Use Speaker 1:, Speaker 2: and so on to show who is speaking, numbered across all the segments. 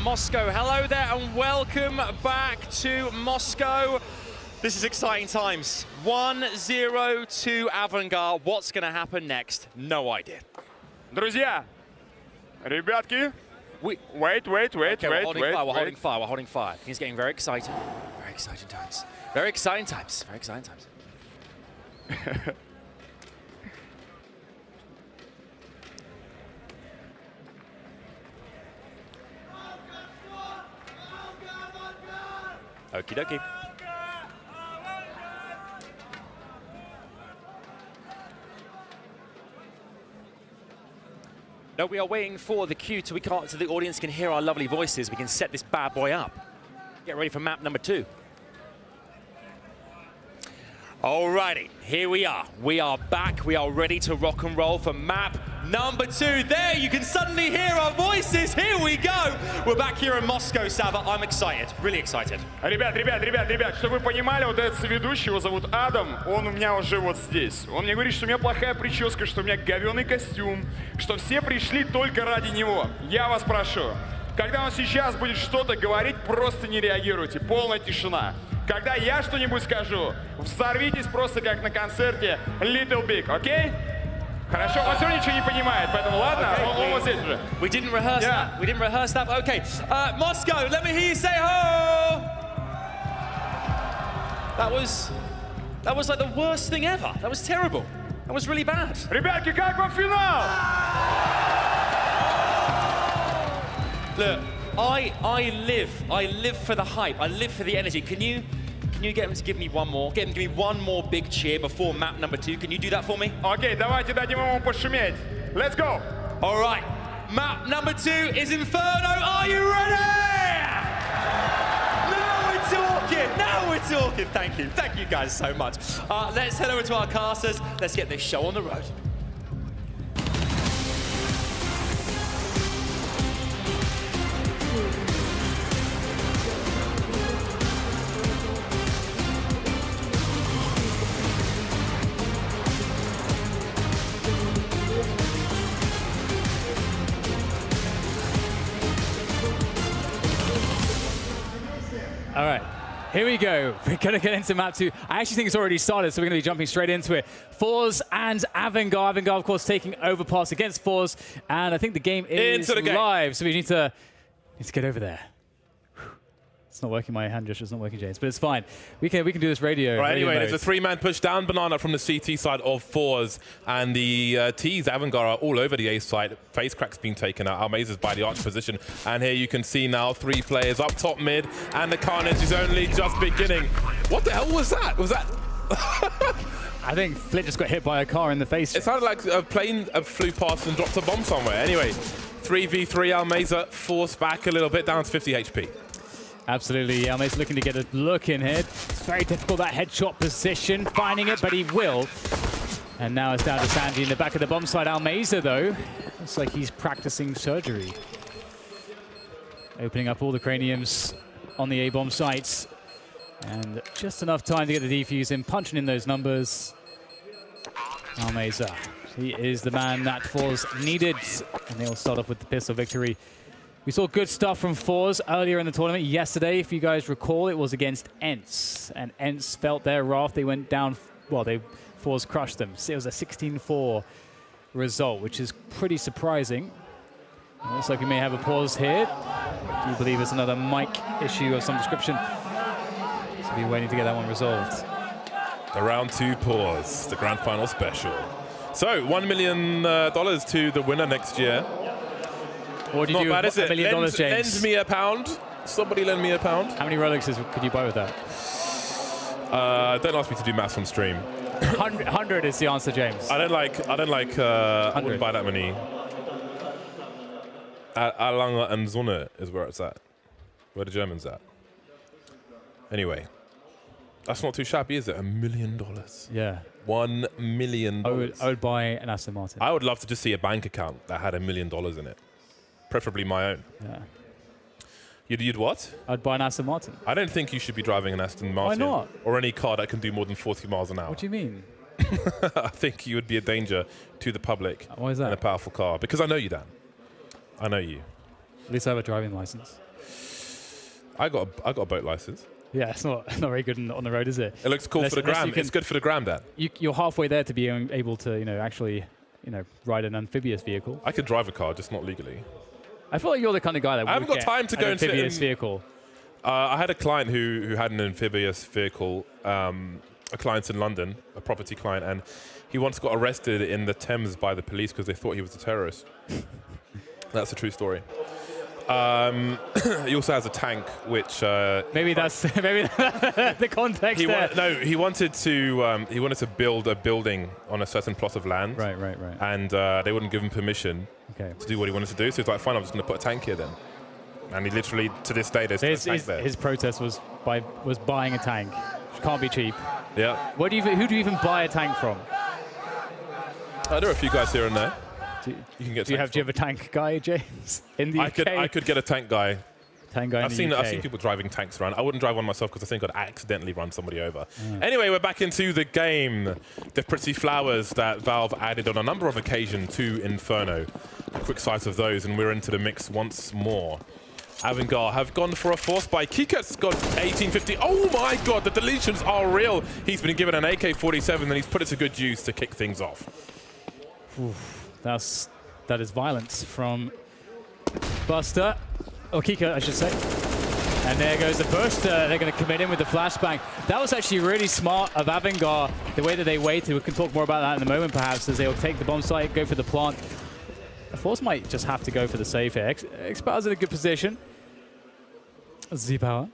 Speaker 1: Moscow. Hello there and welcome back to Moscow. This is exciting times. 1-0 to AVANGAR. What's going to happen next? No idea.
Speaker 2: Друзья, ребятки, wait.
Speaker 1: We're holding fire. He's getting very excited. Very exciting times. Very exciting times. Very exciting times. Okie dokie. No, we are waiting for the cue so the audience can hear our lovely voices. We can set this bad boy up. Get ready for map number 2. Alrighty, here we are. We are back. We are ready to rock and roll for map number 2. There, you can suddenly hear our voices. Here we go. We're back here in Moscow, Sava. I'm excited, really excited.
Speaker 2: Ребят, чтобы вы понимали, вот этот соведущий, его зовут Адам, он у меня уже вот здесь. Он мне говорит, что у меня плохая прическа, что у меня говёный костюм, что все пришли только ради него. Я вас прошу, когда он сейчас будет что-то говорить, просто не реагируйте, полная тишина. Когда я что-нибудь скажу, взорвитесь просто как на концерте Little Big, окей? Хорошо, он все равно ничего не понимает, поэтому ладно, он вот здесь уже.
Speaker 1: We didn't rehearse that. We didn't rehearse that. Okay, Moscow, let me hear you say ho. That was like the worst thing ever. That was terrible. That was really bad.
Speaker 2: Ребятки, как вам финал?
Speaker 1: Look, I live for the hype. I live for the energy. Can you get him to give me one more? Get him to give me one more big cheer before map number 2. Can you do that for me?
Speaker 2: Окей, давайте дадим ему пошуметь. Let's go.
Speaker 1: All right. Map number 2 is Inferno. Are you ready? Now we're talking. Now we're talking. Thank you. Thank you guys so much. Let's head over to our casters. Let's get this show on the road.
Speaker 3: All right, here we go. We're going to get into map 2. I actually think it's already started, so we're going to be jumping straight into it. forZe and AVANGAR. AVANGAR, of course, taking Overpass against forZe. And I think the game is live, so we need to get over there. It's not working, my hand gesture's not working, James, but it's fine. We can do this radio.
Speaker 4: Right,
Speaker 3: radio
Speaker 4: anyway,
Speaker 3: mode.
Speaker 4: there's a 3-man push down banana from the CT side of forZe, and the T's, AVANGAR, are all over the A side. Face crack's been taken out. Almeiza's by the arch position, and here you can see now 3 players up top mid, and the carnage is only just beginning. What the hell was that? Was that?
Speaker 3: I think Flit just got hit by a car in the face.
Speaker 4: It sounded like a plane flew past and dropped a bomb somewhere. Anyway, 3v3, Almeiza forced back a little bit, down to 50 HP.
Speaker 3: Absolutely, Almeiza looking to get a look in here. It's very difficult, that headshot position, finding it, but he will. And now it's down to Sanji in the back of the bomb side. Almeiza, though, looks like he's practicing surgery. Opening up all the craniums on the A-bomb sites. And just enough time to get the defuse in, punching in those numbers. Almeiza, he is the man that forZe needed. And they'll start off with the pistol victory. We saw good stuff from forZe earlier in the tournament. Yesterday, if you guys recall, it was against ENTZ. And ENTZ felt their wrath. They went down, well, forZe crushed them. It was a 16-4 result, which is pretty surprising. It looks like we may have a pause here. Do you believe it's another mic issue of some description? So we're waiting to get that one resolved.
Speaker 4: The round 2 pause, the grand final special. So, $1 million to the winner next year.
Speaker 3: What do you do
Speaker 4: bad,
Speaker 3: with
Speaker 4: is it?
Speaker 3: $1 million, James?
Speaker 4: Lend me a pound. Somebody lend me a pound.
Speaker 3: How many Rolexes could you buy with that?
Speaker 4: Don't ask me to do maths on stream.
Speaker 3: 100 is the answer, James.
Speaker 4: I wouldn't buy that many. Alanger and Sonne is where it's at. Where the Germans at. Anyway. That's not too shabby, is it? $1 million.
Speaker 3: Yeah.
Speaker 4: $1 million.
Speaker 3: I would buy an Aston Martin.
Speaker 4: I would love to just see a bank account that had $1 million in it. Preferably my own.
Speaker 3: Yeah.
Speaker 4: You'd what?
Speaker 3: I'd buy an Aston Martin.
Speaker 4: I don't think you should be driving an Aston Martin.
Speaker 3: Why not?
Speaker 4: Or any car that can do more than 40 miles an hour.
Speaker 3: What do you mean?
Speaker 4: I think you would be a danger to the public.
Speaker 3: Why is that?
Speaker 4: In a powerful car. Because I know you, Dan. I know you.
Speaker 3: At least I have a driving license.
Speaker 4: I got a boat license.
Speaker 3: Yeah, it's not very good on the road, is it?
Speaker 4: It looks cool for the gram. It's good for the gram, Dad.
Speaker 3: You're halfway there to be able to, actually, ride an amphibious vehicle.
Speaker 4: I could drive a car, just not legally.
Speaker 3: I feel like you're the kind of guy that
Speaker 4: I haven't got time to go
Speaker 3: into an amphibious vehicle.
Speaker 4: I had a client who had an amphibious vehicle, a client in London, a property client, and he once got arrested in the Thames by the police because they thought he was a terrorist. That's a true story. He also has a tank, which
Speaker 3: maybe that's the context.
Speaker 4: He wanted to build a building on a certain plot of land.
Speaker 3: Right.
Speaker 4: And they wouldn't give him permission to do what he wanted to do. So he's like, "Fine, I'm just going to put a tank here then." And he literally, to this day, there's a tank there.
Speaker 3: His protest was buying a tank, which can't be cheap.
Speaker 4: Yeah.
Speaker 3: Who do you even buy a tank from?
Speaker 4: There are a few guys here and there. Do you have I could get a tank guy.
Speaker 3: I've
Speaker 4: seen people driving tanks around. I wouldn't drive one myself because I think I'd accidentally run somebody over. Anyway, we're back into the game. The pretty flowers that Valve added on a number of occasions to Inferno. A quick sight of those, and we're into the mix once more. AVANGAR have gone for a force buy. Kikat's got 1850. Oh my god, the deletions are real. He's been given an AK-47 and he's put it to good use to kick things off.
Speaker 3: That is violence from Buster, or Kika, I should say. And there goes the push. They're going to commit in with the flashbang. That was actually really smart of AVANGAR, the way that they waited. We can talk more about that in a moment, perhaps, as they'll take the bomb site, go for the plant. forZe might just have to go for the save here. XANTARES in a good position. zPower.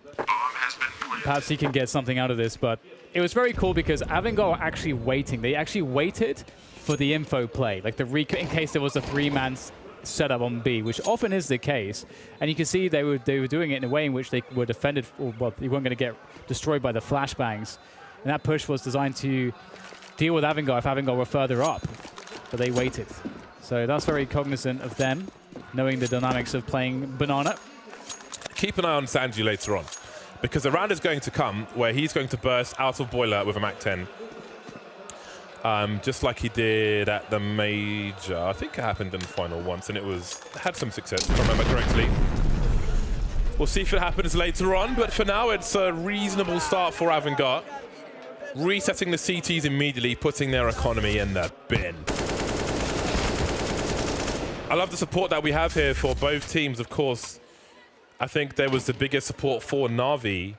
Speaker 3: Perhaps he can get something out of this, but it was very cool because AVANGAR were actually waiting. They actually waited for the info play, like in case there was a three-man setup on B, which often is the case. And you can see they were doing it in a way in which they were defended, or well, they weren't going to get destroyed by the flashbangs. And that push was designed to deal with AVANGAR if AVANGAR were further up, but they waited. So that's very cognizant of them, knowing the dynamics of playing Banana.
Speaker 4: Keep an eye on Sanji later on, because the round is going to come where he's going to burst out of Boiler with a Mac-10. Just like he did at the major. I think it happened in the final once, and it had some success, if I remember correctly. We'll see if it happens later on, but for now it's a reasonable start for AVANGAR. Resetting the CTs immediately, putting their economy in the bin. I love the support that we have here for both teams, of course. I think there was the biggest support for Navi.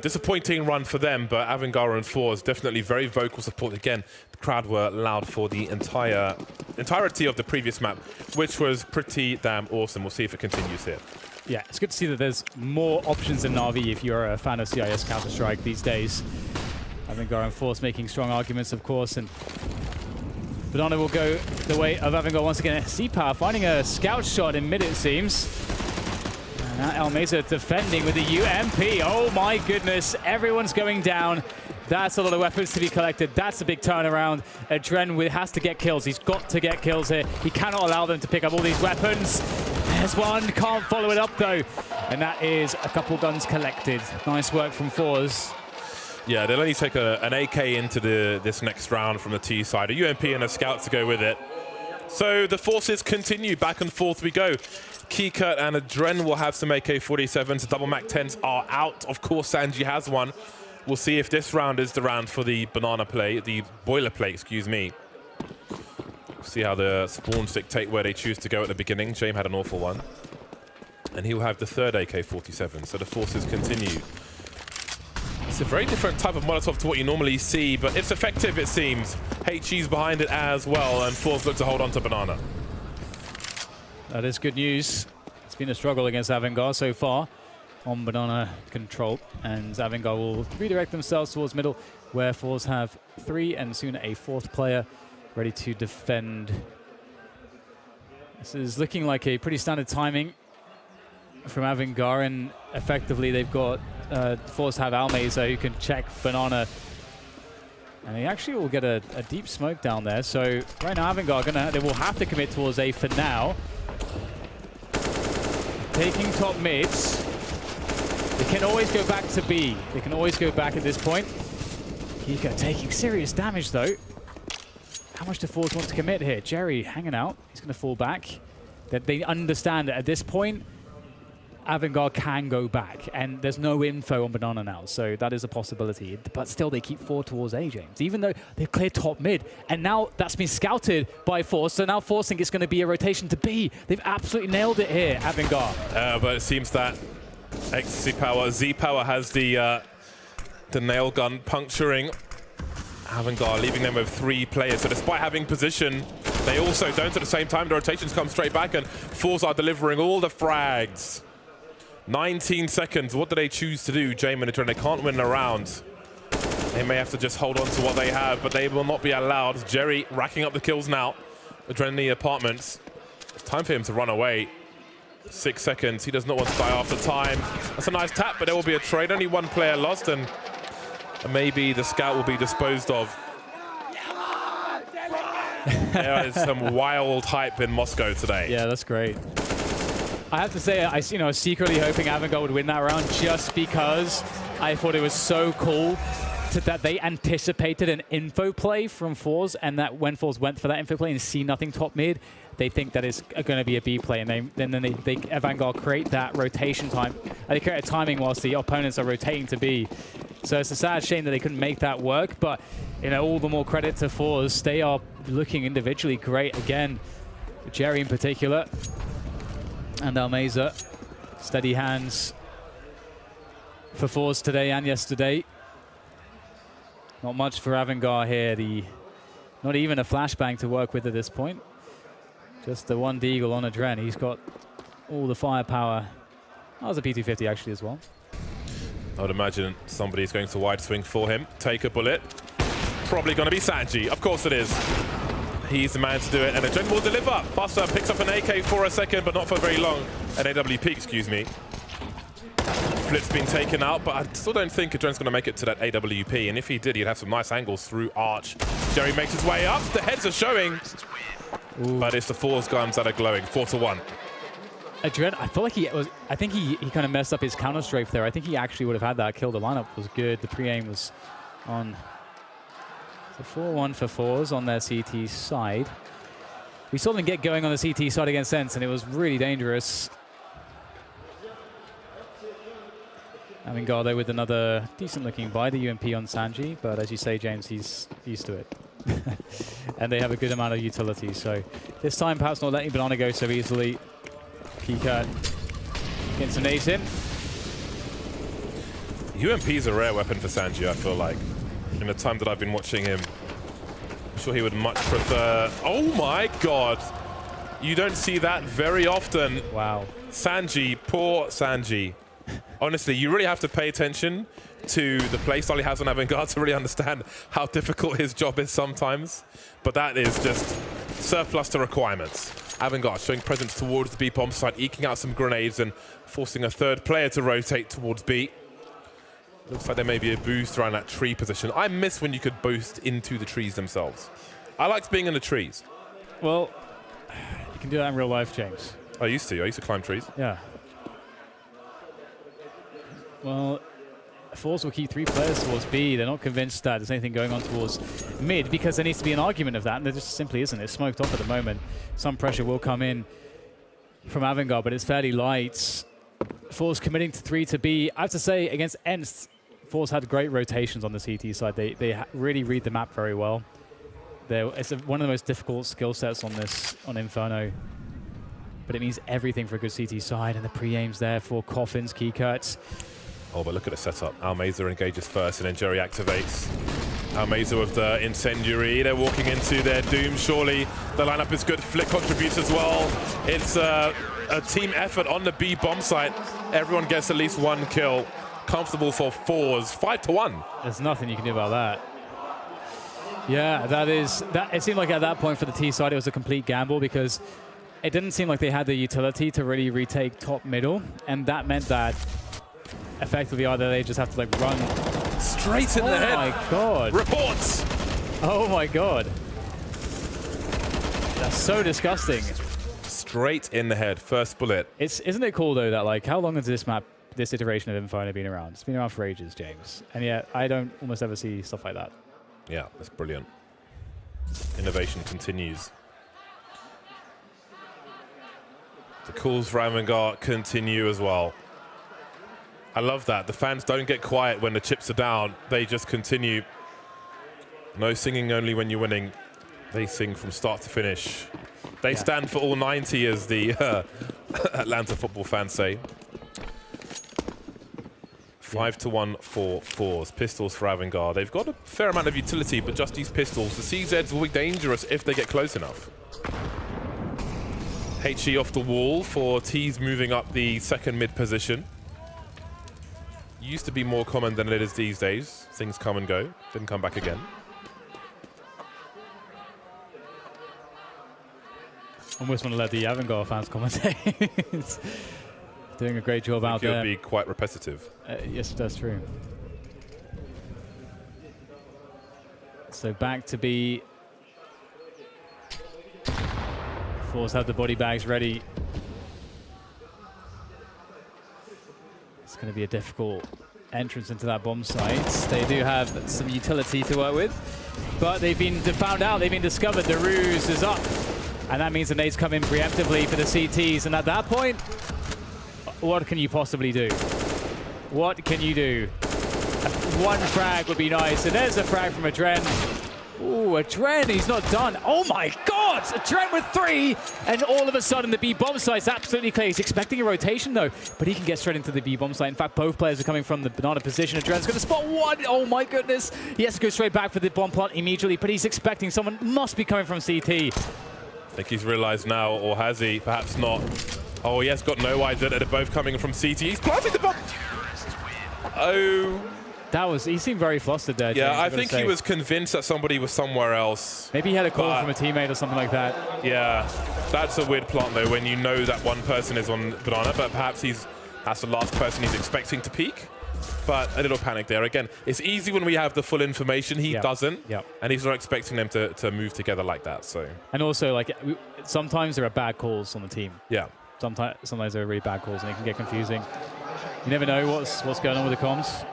Speaker 4: Disappointing run for them, but AVANGAR and forZe definitely very vocal support. Again, the crowd were loud for the entirety of the previous map, which was pretty damn awesome. We'll see if it continues here.
Speaker 3: Yeah, it's good to see that there's more options in Navi if you're a fan of CIS Counter-Strike these days. AVANGAR and forZe making strong arguments, of course, and Banana will go the way of AVANGAR once again. zPower finding a scout shot in mid, it seems. Almeza defending with the UMP. Oh my goodness, everyone's going down. That's a lot of weapons to be collected. That's a big turnaround. Adren has to get kills. He's got to get kills here. He cannot allow them to pick up all these weapons. There's one, can't follow it up though. And that is a couple guns collected. Nice work from forZe.
Speaker 4: Yeah, they'll only take an AK into this next round from the T side. A UMP and a scout to go with it. So the forces continue, back and forth we go. Kikut and Adren will have some AK-47s. Double Mac-10s are out. Of course, Sanji has one. We'll see if this round is the round for the Banana play, the Boiler play, excuse me. See how the spawn stick take where they choose to go at the beginning. James had an awful one. And he'll have the third AK-47, so the forces continue. It's a very different type of Molotov to what you normally see, but it's effective, it seems. HG's behind it as well, and forZe look to hold on to Banana.
Speaker 3: That is good news. It's been a struggle against AVANGAR so far on Banana control, and AVANGAR will redirect themselves towards middle, where forZe have 3 and soon a 4th player ready to defend. This is looking like a pretty standard timing from AVANGAR, and effectively they've got forZe have Almeza who can check Banana, and they actually will get a deep smoke down there. So right now AVANGAR they will have to commit towards A for now. Taking top mids. They can always go back to B. They can always go back at this point. Kika taking serious damage though. How much do forZe want to commit here? Jerry hanging out. He's going to fall back. That they understand that at this point, AVANGAR can go back, and there's no info on Banana now, so that is a possibility. But still, they keep forward towards A, James, even though they've cleared top mid. And now that's been scouted by forZe, so now forZe think it's going to be a rotation to B. They've absolutely nailed it here, AVANGAR.
Speaker 4: But it seems that XZ-Power, Z-Power has the nail gun puncturing AVANGAR, leaving them with 3 players. So despite having position, they also don't at the same time. The rotations come straight back, and forZe are delivering all the frags. 19 seconds. What do they choose to do, Jamin? They can't win a round. They may have to just hold on to what they have, but they will not be allowed. Jerry racking up the kills now. Adrenaline apartments. It's time for him to run away. 6 seconds. He does not want to die after time. That's a nice tap, but there will be a trade. Only 1 player lost, and maybe the scout will be disposed of. There is some wild hype in Moscow today.
Speaker 3: Yeah, that's great. I have to say, I was secretly hoping AVANGAR would win that round just because I thought it was so cool that they anticipated an info play from forZe, and that when forZe went for that info play and see nothing top mid, they think that it's going to be a B play, and then AVANGAR create that rotation time. They create a timing whilst the opponents are rotating to B. So it's a sad shame that they couldn't make that work, but all the more credit to forZe. They are looking individually great again. Jerry in particular. And Almeza, steady hands for forZe today and yesterday. Not much for AVANGAR here. Not even a flashbang to work with at this point. Just the 1 Deagle on Adren. He's got all the firepower. That was a P250 actually as well.
Speaker 4: I would imagine somebody's going to wide swing for him. Take a bullet. Probably going to be Sanji. Of course it is. He's the man to do it, and Adren will deliver. Buster picks up an AK for a second, but not for very long. An AWP, excuse me. Flip's been taken out, but I still don't think Adren's going to make it to that AWP, and if he did, he'd have some nice angles through Arch. Jerry makes his way up. The heads are showing, but it's the forZe guns that are glowing. 4-1.
Speaker 3: Adren, I feel like I think he kind of messed up his counter-strafe there. I think he actually would have had that kill. The lineup was good. The pre-aim was on. So 4-1 for forZe on their CT side. We saw them get going on the CT side against Sense, and it was really dangerous. AVANGAR though with another decent-looking buy, the UMP on Sanji, but as you say, James, he's used to it. And they have a good amount of utility, so this time perhaps not letting Banana go so easily. Keycut getting some nades in.
Speaker 4: UMP is a rare weapon for Sanji, I feel like. In the time that I've been watching him, I'm sure he would much prefer... Oh my god! You don't see that very often.
Speaker 3: Wow.
Speaker 4: Sanji, poor Sanji. Honestly, you really have to pay attention to the playstyle he has on AVANGAR to really understand how difficult his job is sometimes. But that is just surplus to requirements. AVANGAR showing presence towards the B bomb side, eking out some grenades and forcing a 3rd player to rotate towards B. Looks like there may be a boost around that tree position. I miss when you could boost into the trees themselves. I liked being in the trees.
Speaker 3: Well, you can do that in real life, James.
Speaker 4: I used to climb trees.
Speaker 3: Yeah. Well, forZe will keep 3 players towards B. They're not convinced that there's anything going on towards mid because there needs to be an argument of that, and there just simply isn't. It's smoked off at the moment. Some pressure will come in from AVANGAR, but it's fairly light. forZe committing to 3 to B. I have to say, against ENTZ, forZe had great rotations on the CT side. They really read the map very well. It's one of the most difficult skill sets on Inferno. But it means everything for a good CT side, and the pre-aims there for Coffins, Keycuts.
Speaker 4: Oh, but look at the setup. Almeza engages first, and then Jerry activates. Almeza with the incendiary. They're walking into their doom, surely. The lineup is good. Flick contributes as well. It's a team effort on the B bomb site. Everyone gets at least 1 kill. Comfortable for forZe. 5-1.
Speaker 3: There's nothing you can do about that. Yeah, it seemed like at that point for the T side, it was a complete gamble because it didn't seem like they had the utility to really retake top middle, and that meant that effectively either they just have to like run
Speaker 4: straight in the head.
Speaker 3: Oh my god.
Speaker 4: Reports.
Speaker 3: Oh my god. That's so disgusting.
Speaker 4: Straight in the head. First bullet.
Speaker 3: Isn't it cool though that like how long has this iteration of Inferno been around? It's been around for ages, James. And yet I don't almost ever see stuff like that.
Speaker 4: Yeah, that's brilliant. Innovation continues. The calls for AVANGAR continue as well. I love that. The fans don't get quiet when the chips are down. They just continue. No singing only when you're winning. They sing from start to finish. They stand for all 90, as the Atlanta football fans say. 5-1 for forZe. Pistols for AVANGAR. They've got a fair amount of utility, but just these pistols. The CZs will be dangerous if they get close enough. HE off the wall for T's moving up the second mid position. Used to be more common than it is these days. Things come and go. Didn't come back again.
Speaker 3: Almost want to let the AVANGAR fans commentate. Doing a great job out there.
Speaker 4: It would be quite repetitive.
Speaker 3: Yes, that's true. So back to be. forZe have the body bags ready. It's going to be a difficult entrance into that bomb site. They do have some utility to work with, but they've been found out, they've been discovered. The ruse is up, and that means the nades come in preemptively for the CTs, and at that point, what can you possibly do? What can you do? One frag would be nice, and there's a frag from Adren. Ooh, Adren, he's not done. Oh my God! Adren with 3, and all of a sudden the B bomb site's absolutely clear. He's expecting a rotation though, but he can get straight into the B bomb site. In fact, both players are coming from the banana position. Adren's gonna spot 1. Oh my goodness! He has to go straight back for the bomb plot immediately, but he's expecting someone must be coming from CT.
Speaker 4: I think he's realized now, or has he? Perhaps not. Oh, he has got no idea that they're both coming from CT. He's planting the bomb. Oh.
Speaker 3: He seemed very flustered there.
Speaker 4: Yeah,
Speaker 3: James,
Speaker 4: I think he was convinced that somebody was somewhere else.
Speaker 3: Maybe he had a call from a teammate or something like that.
Speaker 4: Yeah, that's a weird plant though, when you know that one person is on banana, but perhaps that's the last person he's expecting to peek. But a little panic there. Again, it's easy when we have the full information. He doesn't, and he's not expecting them to move together like that. So. And
Speaker 3: also, like, sometimes there are bad calls on the team.
Speaker 4: Yeah.
Speaker 3: Sometimes there are really bad calls, and it can get confusing. You never know what's going on with the comms.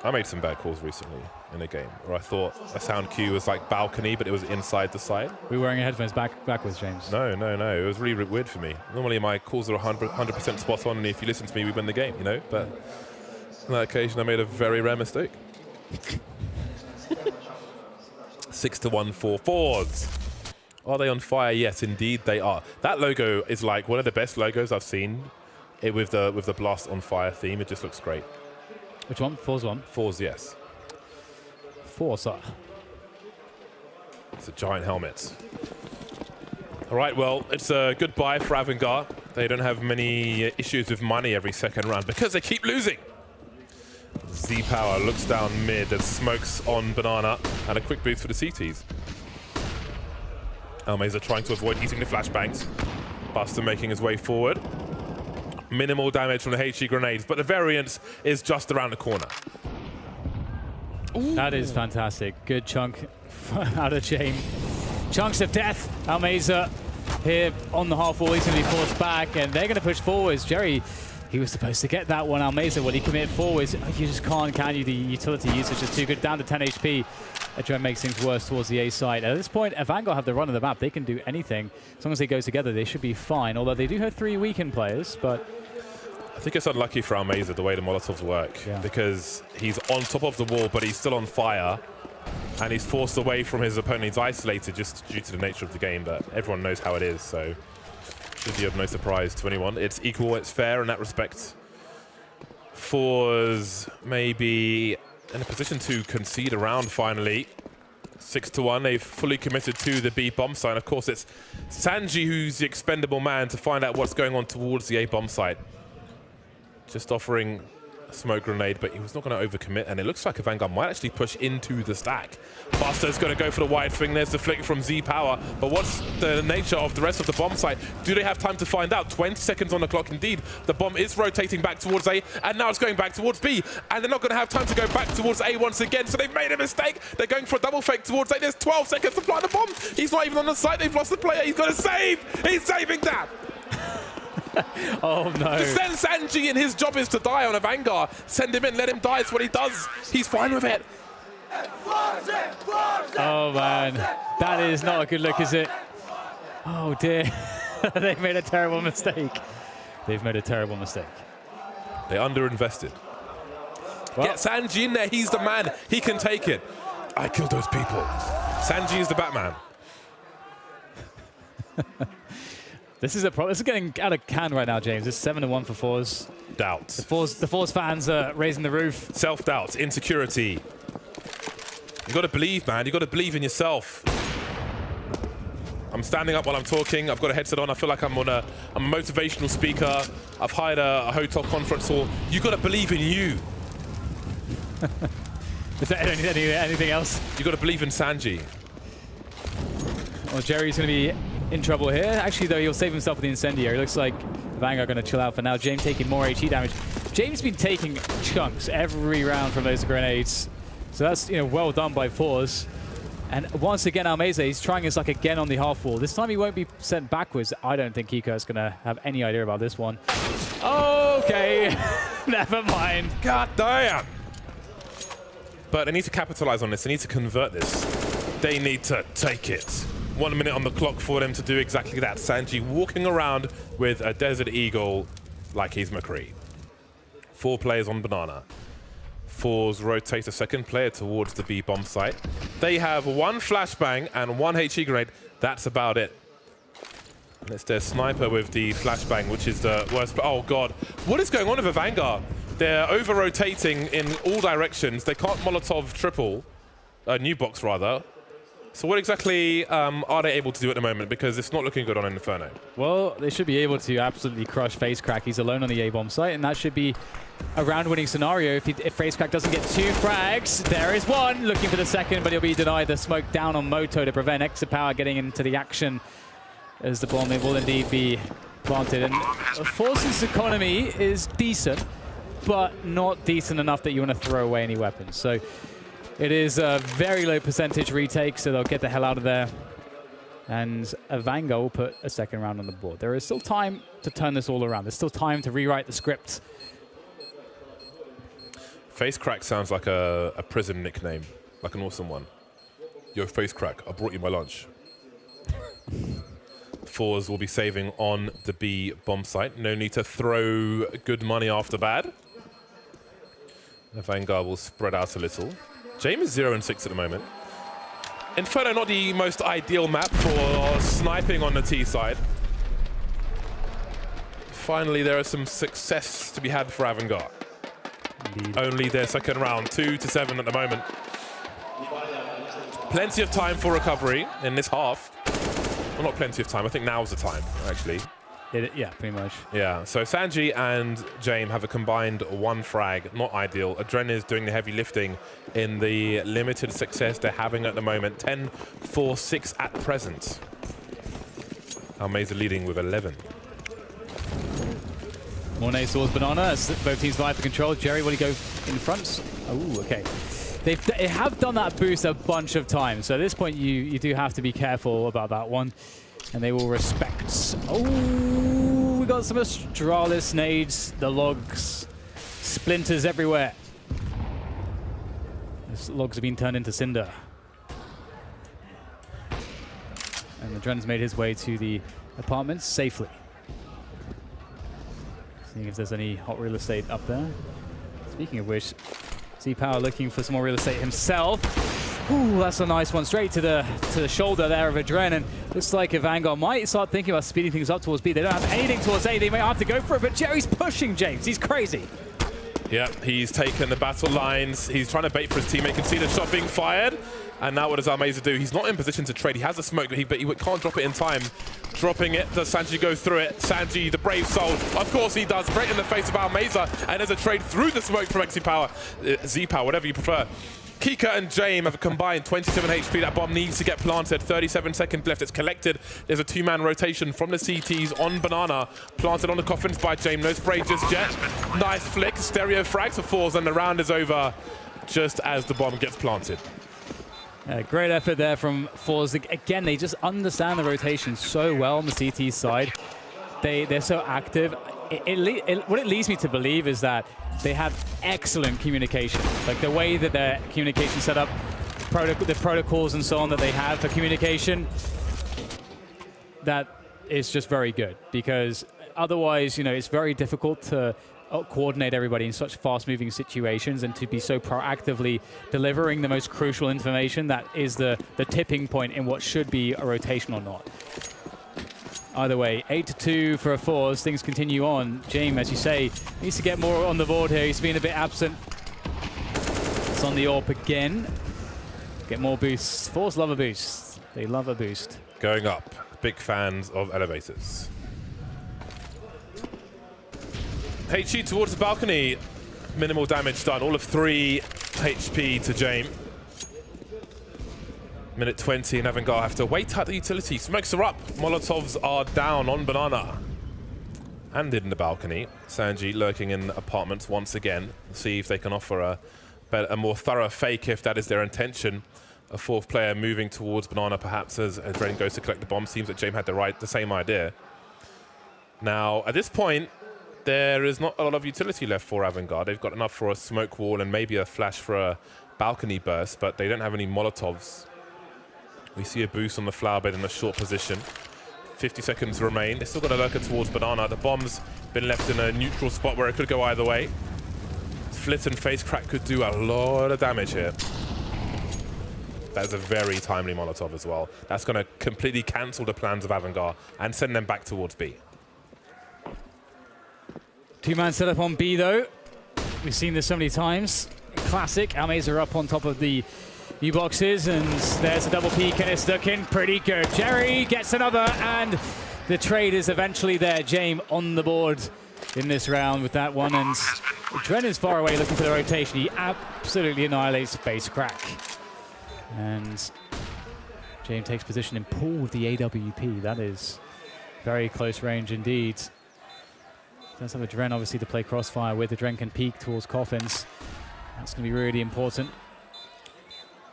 Speaker 4: I made some bad calls recently in a game where I thought a sound cue was like balcony, but it was inside the side.
Speaker 3: Were you wearing your headphones backwards, James?
Speaker 4: No. It was really weird for me. Normally my calls are 100% spot on, and if you listen to me, we win the game, you know? But on that occasion, I made a very rare mistake. 6-1 for forZe. Are they on fire? Yes, indeed they are. That logo is like one of the best logos I've seen. With the blast on fire theme, it just looks great.
Speaker 3: Which one? forZe one?
Speaker 4: forZe, yes.
Speaker 3: forZe.
Speaker 4: It's a giant helmet. All right, well, it's a goodbye for AVANGAR. They don't have many issues with money every second round because they keep losing. Z-Power looks down mid and smokes on banana, and a quick boost for the CTs. Almeza trying to avoid eating the flashbangs. Buster making his way forward. Minimal damage from the HE grenades, but the variance is just around the corner.
Speaker 3: Ooh. That is fantastic. Good chunk out of chain. Chunks of death. Almeza here on the half wall. He's going to be forced back, and they're going to push forwards. Jerry, he was supposed to get that one. Almeza, will he commit forwards? You just can't, can you? The utility usage is too good. Down to 10 HP. Adren makes things worse towards the A side. At this point, AVANGAR have the run of the map. They can do anything. As long as they go together, they should be fine. Although they do have 3 weakened players, but...
Speaker 4: I think it's unlucky for Almeza the way the Molotovs work, because he's on top of the wall, but he's still on fire, and he's forced away from his opponent. He's isolated just due to the nature of the game, but everyone knows how it is, so should be of no surprise to anyone. It's equal, it's fair in that respect. forZe maybe in a position to concede a round finally. 6-1, they've fully committed to the B bomb site. Of course, it's Sanji who's the expendable man to find out what's going on towards the A bomb site. Just offering a smoke grenade, but he was not going to overcommit, and it looks like AVANGAR might actually push into the stack. Buster's going to go for the wide swing. There's the flick from Z-Power, but what's the nature of the rest of the bomb site? Do they have time to find out? 20 seconds on the clock indeed. The bomb is rotating back towards A, and now it's going back towards B, and they're not going to have time to go back towards A once again, so they've made a mistake. They're going for a double fake towards A. There's 12 seconds to fly the bomb. He's not even on the site. They've lost the player. He's got to save. He's saving that.
Speaker 3: Oh no.
Speaker 4: Just send Sanji, and his job is to die on AVANGAR. Send him in, let him die. It's what he does. He's fine with it.
Speaker 3: Oh man, that is not a good look, is it? Oh dear. They've made a terrible mistake. They've made a terrible mistake.
Speaker 4: They underinvested. Well, get Sanji in there. He's the man. He can take it. I killed those people. Sanji is the Batman.
Speaker 3: This is a problem. This is getting out of hand right now, James. It's 7-1 for forZe.
Speaker 4: Doubts.
Speaker 3: The forZe fans are raising the roof.
Speaker 4: Self-doubt, insecurity. You got to believe, man. You got to believe in yourself. I'm standing up while I'm talking. I've got a headset on. I feel like I'm a motivational speaker. I've hired a hotel conference hall. You got to believe in you.
Speaker 3: Is there anything else?
Speaker 4: You got to believe in Sanji.
Speaker 3: Well, Jerry's going to be in trouble here. Actually, though, he'll save himself with the incendiary. It looks like Vanguard going to chill out for now. James taking more HE damage. James been taking chunks every round from those grenades. So that's, you know, well done by forZe. And once again, Almeza, he's trying his luck again on the half wall. This time he won't be sent backwards. I don't think Kiko is going to have any idea about this one. Okay, never mind.
Speaker 4: God damn. But they need to capitalize on this. They need to convert this. They need to take it. 1 minute on the clock for them to do exactly that. Sanji walking around with a Desert Eagle like he's McCree. 4 players on Banana. forZe rotate a second player towards the B bomb site. They have 1 flashbang and 1 HE grenade. That's about it. And it's their sniper with the flashbang, which is the worst. Oh God, what is going on with AVANGAR? They're over-rotating in all directions. They can't Molotov triple, new box rather. So what exactly are they able to do at the moment? Because it's not looking good on Inferno.
Speaker 3: Well, they should be able to absolutely crush FazeCrack. He's alone on the A-bomb site, and that should be a round-winning scenario if FazeCrack doesn't get 2 frags. There is one, looking for the second, but he'll be denied the smoke down on Moto to prevent XANTARES getting into the action as the bomb will indeed be planted. And forZe's economy is decent, but not decent enough that you want to throw away any weapons. So it is a very low percentage retake, so they'll get the hell out of there. And AVANGAR will put a second round on the board. There is still time to turn this all around. There's still time to rewrite the script.
Speaker 4: FazeCrack sounds like a prison nickname, like an awesome one. Yo, FazeCrack, I brought you my lunch. forZe will be saving on the B bomb site. No need to throw good money after bad. AVANGAR will spread out a little. James is 0-6 at the moment. Inferno not the most ideal map for sniping on the T side. Finally, there is some success to be had for AVANGAR. Indeed. Only their second round, 2-7 at the moment. Plenty of time for recovery in this half. Well, not plenty of time. I think now's the time, actually.
Speaker 3: Yeah, pretty much.
Speaker 4: Yeah, so Sanji and James have a combined 1 frag. Not ideal. Adren is doing the heavy lifting in the limited success they're having at the moment. 10-4-6 at present. Almeza leading with 11.
Speaker 3: Mornay towards Banana as both teams vie for control. Jerry, will he go in front? Oh, okay. They have done that boost a bunch of times, so at this point you do have to be careful about that one. And they will respect. Oh, we got some Astralis nades, the logs, splinters everywhere. These logs have been turned into cinder. And the Dren's made his way to the apartments safely. Seeing if there's any hot real estate up there. Speaking of which, Z-Power looking for some more real estate himself. Ooh, that's a nice one. Straight to the shoulder there of Adren. And looks like AVANGAR might start thinking about speeding things up towards B. They don't have anything towards A. They might have to go for it, but Jerry's pushing James. He's crazy.
Speaker 4: Yeah, he's taken the battle lines. He's trying to bait for his teammate. You can see the shot being fired. And now what does Almeza do? He's not in position to trade. He has a smoke, but he can't drop it in time. Dropping it. Does Sanji go through it? Sanji, the brave soul. Of course he does. Straight in the face of Almeza. And there's a trade through the smoke from Z-Power, whatever you prefer. Kika and James have a combined 27 HP. That bomb needs to get planted. 37 seconds left. It's collected. There's a 2-man rotation from the CTs on Banana. Planted on the coffins by James. No spray just yet. Nice flick. Stereo frags for forZe, and the round is over just as the bomb gets planted.
Speaker 3: Great effort there from forZe. Again, they just understand the rotation so well on the CT side. They're so active. What it leads me to believe is that they have excellent communication. Like the way that their communication set up, the protocols and so on that they have for communication, that is just very good, because otherwise, you know, it's very difficult to coordinate everybody in such fast-moving situations, and to be so proactively delivering the most crucial information that is the tipping point in what should be a rotation or not. Either way, 8-2 for a forZe. Things continue on. James, as you say, needs to get more on the board here. He's been a bit absent. It's on the AWP again. Get more boosts. forZe love a boost. They love a boost.
Speaker 4: Going up. Big fans of elevators. HE towards the balcony. Minimal damage done. All of 3 HP to James. Minute 20 and AVANGAR have to wait out the utility. Smokes are up. Molotovs are down on Banana. And in the balcony. Sanji lurking in apartments once again. See if they can offer a more thorough fake if that is their intention. A 4th player moving towards Banana perhaps as Drain goes to collect the bomb. Seems that James had the same idea. Now, at this point, there is not a lot of utility left for AVANGAR. They've got enough for a smoke wall and maybe a flash for a balcony burst, but they don't have any Molotovs. We see a boost on the flower bed in a short position. 50 seconds remain. They still got a lurker towards Banana. The bomb's been left in a neutral spot where it could go either way. Flit and face crack could do a lot of damage here. That is a very timely Molotov as well. That's going to completely cancel the plans of AVANGAR and send them back towards B.
Speaker 3: 2-man setup on B though. We've seen this so many times. Classic. Almays are up on top of the U-boxes, and there's a double peek, and it's looking pretty good. Jerry gets another, and the trade is eventually there. James on the board in this round with that one, and Dren is far away looking for the rotation. He absolutely annihilates face crack. And James takes position in pool with the AWP. That is very close range indeed. Does have a Dren obviously to play crossfire with. The Dren can peek towards coffins. That's going to be really important.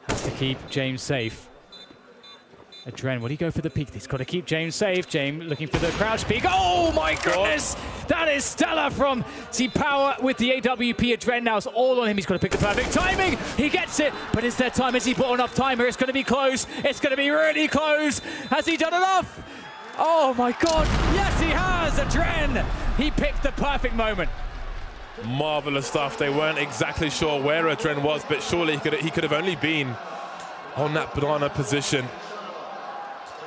Speaker 3: Has to keep James safe. A Dren, will he go for the peek? He's got to keep James safe. James looking for the crouch peek. Oh my goodness! That is stellar from zpower with the AWP. A Dren now is all on him. He's got to pick the perfect timing. He gets it, but is there time? Has he put enough time here? It's going to be close. It's going to be really close. Has he done enough? Oh my God! Yes, he has. A Dren. He picked the perfect moment.
Speaker 4: Marvelous stuff. They weren't exactly sure where a Dren was, but surely he could have only been on that Banana position.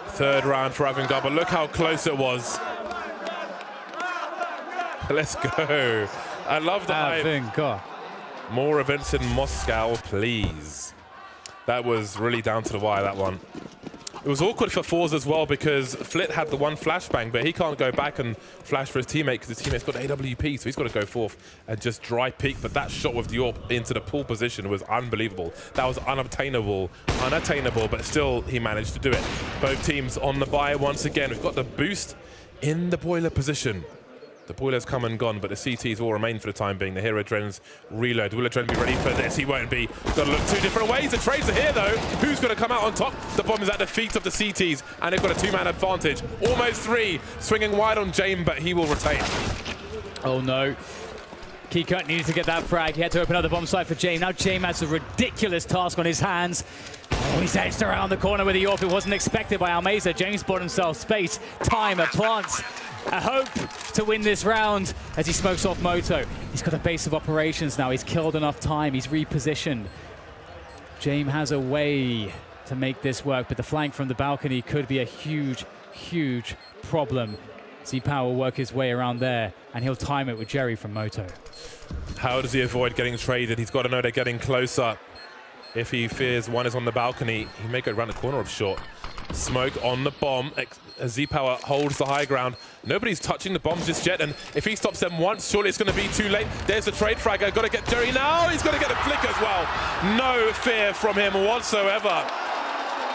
Speaker 4: 3rd round for AVANGAR, but look how close it was. Let's go. I love the hype.
Speaker 3: AVANGAR.
Speaker 4: More events in Moscow, please. That was really down to the wire, that one. It was awkward for forZe as well because Flit had the one flashbang, but he can't go back and flash for his teammate because his teammate's got AWP, so he's got to go forth and just dry peek. But that shot with the AWP into the pool position was unbelievable. That was unattainable, but still he managed to do it. Both teams on the buy once again. We've got the boost in the boiler position. The boiler's come and gone, but the CTs will remain for the time being. The Hero Dren's reload. Will a Dren be ready for this? He won't be. Got to look 2 different ways. The trades are here, though. Who's going to come out on top? The bomb is at the feet of the CTs, and they've got a 2-man advantage. Almost 3. Swinging wide on James, but he will retain.
Speaker 3: Oh, no. Keycut needed to get that frag. He had to open up the bomb site for James. Now James has a ridiculous task on his hands. Oh, he's edged around the corner with the AWP. It wasn't expected by Almays. James bought himself space, time, and plants. A hope to win this round as he smokes off Moto. He's got a base of operations now. He's killed enough time. He's repositioned. James has a way to make this work, but the flank from the balcony could be a huge, huge problem. zpower will work his way around there, and he'll time it with Jerry from Moto.
Speaker 4: How does he avoid getting traded? He's got to know they're getting closer. If he fears one is on the balcony, he may go around the corner of short. Smoke on the bomb. zpower holds the high ground. Nobody's touching the bombs just yet, and if he stops them once, surely it's going to be too late. There's the trade fragger. Got to get Jerry now. He's got to get a flick as well. No fear from him whatsoever.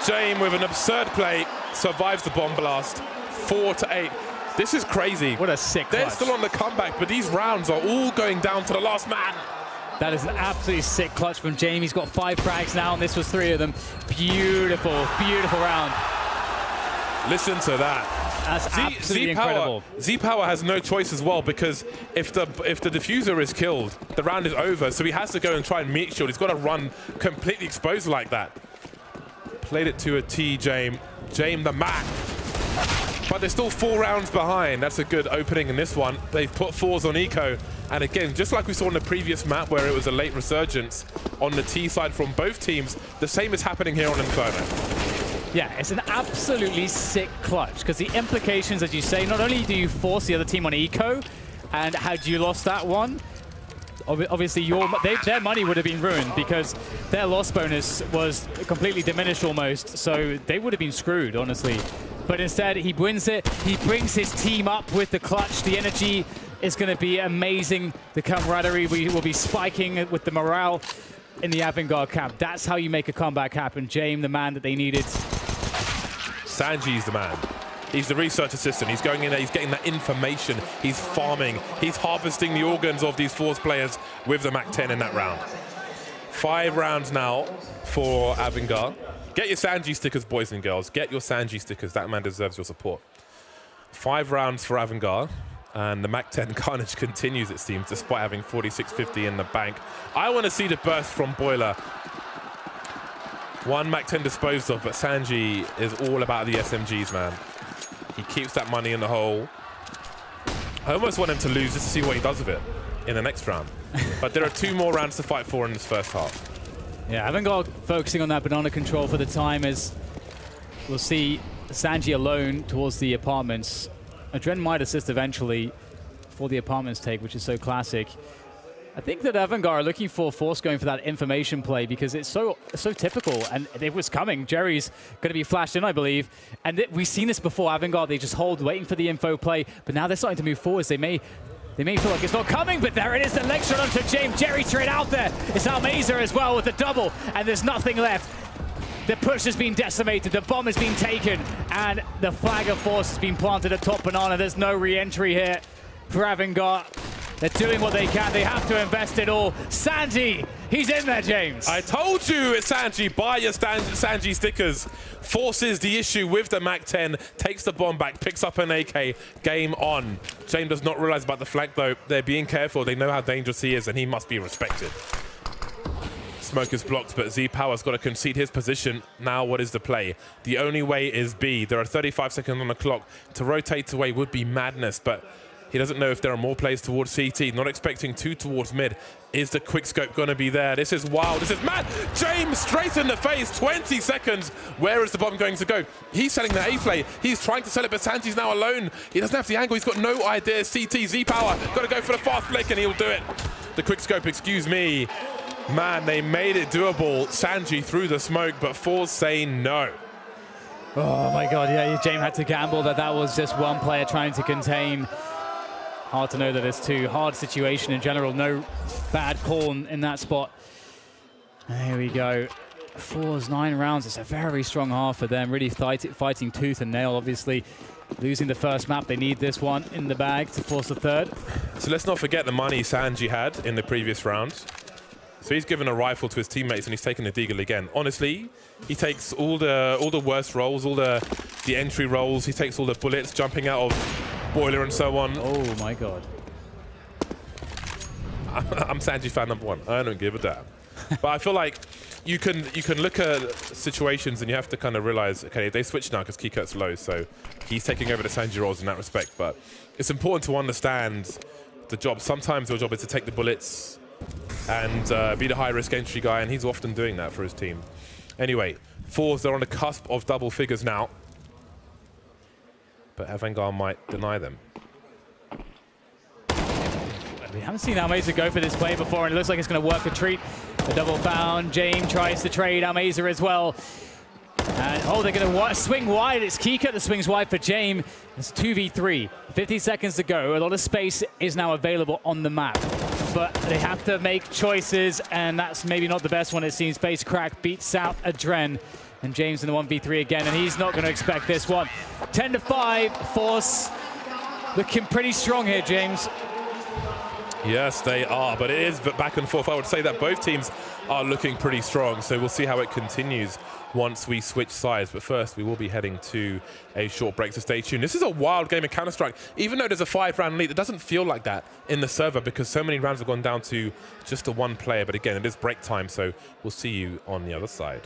Speaker 4: James with an absurd play survives the bomb blast. 4-8. This is crazy.
Speaker 3: What a sick clutch.
Speaker 4: They're still on the comeback, but these rounds are all going down to the last man.
Speaker 3: That is an absolutely sick clutch from James. He's got 5 frags now, and this was 3 of them. Beautiful, beautiful round.
Speaker 4: Listen to that.
Speaker 3: That's absolutely incredible.
Speaker 4: zpower has no choice as well, because if the diffuser is killed, the round is over. So he has to go and try and meat shield. He's got to run completely exposed like that. Played it to a T, James. James the man. but they're still 4 rounds behind. That's a good opening in this one. They've put forZe on Eco. And again, just like we saw in the previous map where it was a late resurgence on the T side from both teams, the same is happening here on Inferno.
Speaker 3: Yeah, it's an absolutely sick clutch because the implications, as you say, not only do you force the other team on Eco, and had you lost that one, obviously their money would have been ruined because their loss bonus was completely diminished almost, so they would have been screwed, honestly. But instead, he wins it. He brings his team up with the clutch. The energy is going to be amazing. The camaraderie will be spiking with the morale in the AVANGAR camp. That's how you make a comeback happen. James, the man that they needed.
Speaker 4: Sanji's the man. He's the research assistant. He's going in there, he's getting that information. He's farming. He's harvesting the organs of these forZe players with the MAC-10 in that round. 5 rounds now for AVANGAR. Get your Sanji stickers, boys and girls. Get your Sanji stickers. That man deserves your support. 5 rounds for AVANGAR. And the MAC-10 carnage continues, it seems, despite having 4650 in the bank. I want to see the burst from Boiler. 1 MAC-10 disposed of, but Sanji is all about the SMGs, man. He keeps that money in the hole. I almost want him to lose just to see what he does with it in the next round. But there are 2 more rounds to fight for in this first half.
Speaker 3: Yeah, AVANGAR focusing on that banana control for the time as we'll see Sanji alone towards the apartments. Adren might assist eventually for the apartments take, which is so classic. I think that AVANGAR are looking for forZe going for that information play because it's so typical, and it was coming. Jerry's going to be flashed in, I believe. And we've seen this before. AVANGAR, they just hold, waiting for the info play, but now they're starting to move forwards. They may feel like it's not coming, but there it is. The leg shot onto James. Jerry straight out there. It's Almazer as well with the double, and there's nothing left. The push has been decimated, the bomb has been taken, and the flag of force has been planted at top banana. There's no re-entry here for AVANGAR. They're doing what they can. They have to invest it all. Sanji, he's in there, James.
Speaker 4: I told you it's Sanji. Buy your Sanji stickers. Forces the issue with the MAC-10, takes the bomb back, picks up an AK. Game on. James does not realize about the flank, though. They're being careful. They know how dangerous he is, and he must be respected. Smoke is blocked, but Z-Power's got to concede his position. Now what is the play? The only way is B. There are 35 seconds on the clock. To rotate away would be madness, but he doesn't know if there are more plays towards CT. Not expecting 2 towards mid. Is the quick scope going to be there? This is wild. This is mad. James straight in the face. 20 seconds. Where is the bomb going to go? He's selling the A play. He's trying to sell it, but Sanji's now alone. He doesn't have the angle. He's got no idea. CT, Z-Power. Got to go for the fast flick, and he'll do it. The quick scope, excuse me. Man, they made it doable. Sanji through the smoke, but forZe say no.
Speaker 3: Oh my God, yeah, James had to gamble that was just one player trying to contain. Hard to know that it's too hard situation in general. No bad call in that spot. There we go. forZe 9 rounds. It's a very strong half for them. Really fighting tooth and nail, obviously. Losing the first map, they need this one in the bag to force the third.
Speaker 4: So let's not forget the money Sanji had in the previous round. So he's given a rifle to his teammates and he's taken the deagle again. Honestly, he takes all the worst rolls, all the entry rolls. He takes all the bullets jumping out of Boiler and so on.
Speaker 3: Oh my God.
Speaker 4: I'm Sanji fan #1. I don't give a damn. But I feel like you can look at situations and you have to kind of realize, okay, they switch now because Keycurt's low, so he's taking over the Sanji roles in that respect. But it's important to understand the job. Sometimes your job is to take the bullets and be the high-risk entry guy, and he's often doing that for his team. Anyway, forZe, they're on the cusp of double figures now. But AVANGAR might deny them.
Speaker 3: We haven't seen Almazer go for this play before, and it looks like it's going to work a treat. The double found. James tries to trade Almazer as well. And, oh, they're going to swing wide. It's Keycurt that swings wide for James. It's 2v3. 50 seconds to go. A lot of space is now available on the map. But they have to make choices, and that's maybe not the best one, it seems. Face crack beats out Adren. And James in the 1v3 again, and he's not going to expect this one. 10-5, forZe looking pretty strong here, James.
Speaker 4: Yes, they are, but it is back and forth. I would say that both teams are looking pretty strong, so we'll see how it continues once we switch sides. But first, we will be heading to a short break, so stay tuned. This is a wild game of Counter-Strike. Even though there's a 5-round lead, it doesn't feel like that in the server because so many rounds have gone down to just the one player. But again, it is break time, so we'll see you on the other side.